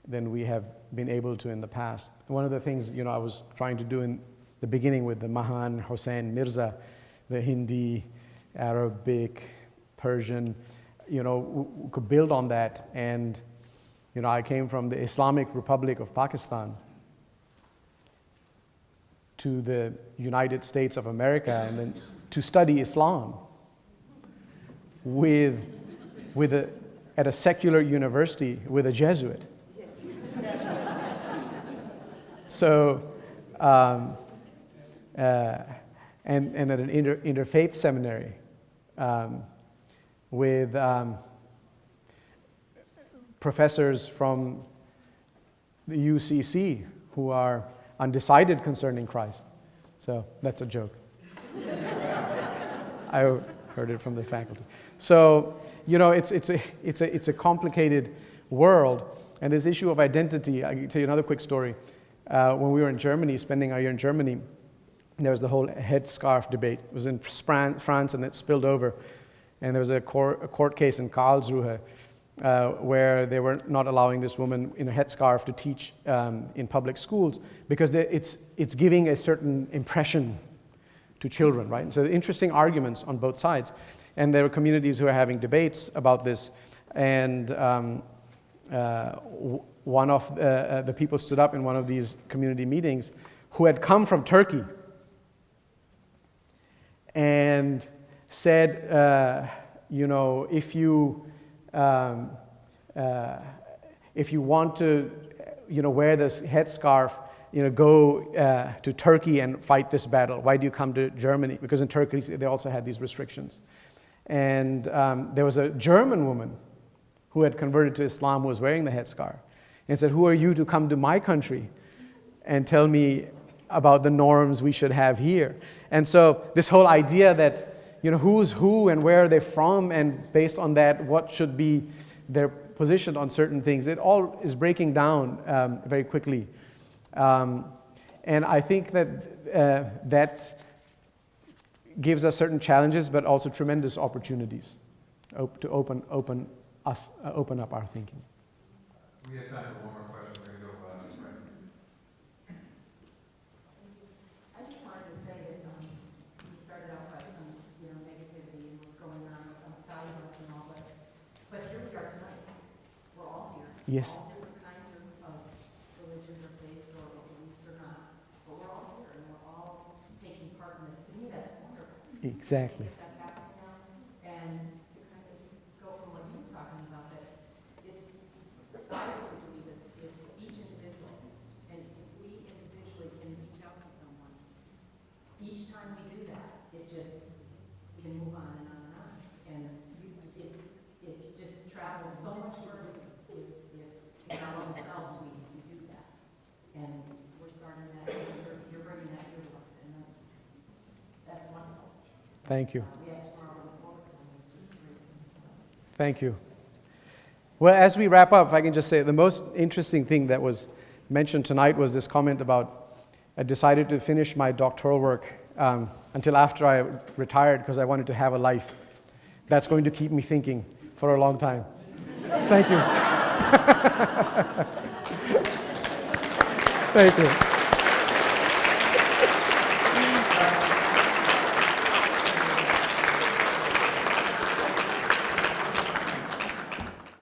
than we have been able to in the past. One of the things I was trying to do in the beginning with the Mahan, Hussein, Mirza, the Hindi, Arabic, Persian, we could build on that. And I came from the Islamic Republic of Pakistan to the United States of America, and then to study Islam at a secular university with a Jesuit. So, and at an interfaith seminary with professors from the UCC who are undecided concerning Christ. So that's a joke. I heard it from the faculty. So it's a complicated world, and this issue of identity. I can tell you another quick story. When we were in Germany, spending our year in Germany, there was the whole headscarf debate. It was in France, and it spilled over. And there was a court case in Karlsruhe where they were not allowing this woman in a headscarf to teach in public schools because it's giving a certain impression to children, right? And so interesting arguments on both sides. And there were communities who are having debates about this. And one of the people stood up in one of these community meetings who had come from Turkey and said, if you want to, wear this headscarf, go to Turkey and fight this battle. Why do you come to Germany? Because in Turkey they also had these restrictions. And there was a German woman who had converted to Islam who was wearing the headscarf. and said, who are you to come to my country and tell me about the norms we should have here? And so this whole idea that, who's who and where are they from, and based on that, what should be their position on certain things, it all is breaking down very quickly. And I think that that gives us certain challenges, but also tremendous opportunities to open up our thinking. We have time for one more question. We're going to go right. I just wanted to say that we started out by some, negativity and what's going on outside of us and all that. But here we are tonight. We're all here. Yes. All different kinds of religions or faiths or beliefs or not. But we're all here and we're all taking part in this. To me, that's wonderful. Exactly. If that's happening now. And to kind of go from what you were talking about, that it's, I really believe it's each individual. And if we individually can reach out to someone, each time we do that, it just can move on and on and on. And it just travels so much further if in our own selves we do that. And we're starting that, you're bringing that here to us, and that's wonderful. Thank you. We have tomorrow to look forward to, and it's just great. So. Thank you. Well, as we wrap up, if I can just say the most interesting thing that was mentioned tonight was this comment about I decided to finish my doctoral work until after I retired because I wanted to have a life. That's going to keep me thinking for a long time. Thank you. Thank you.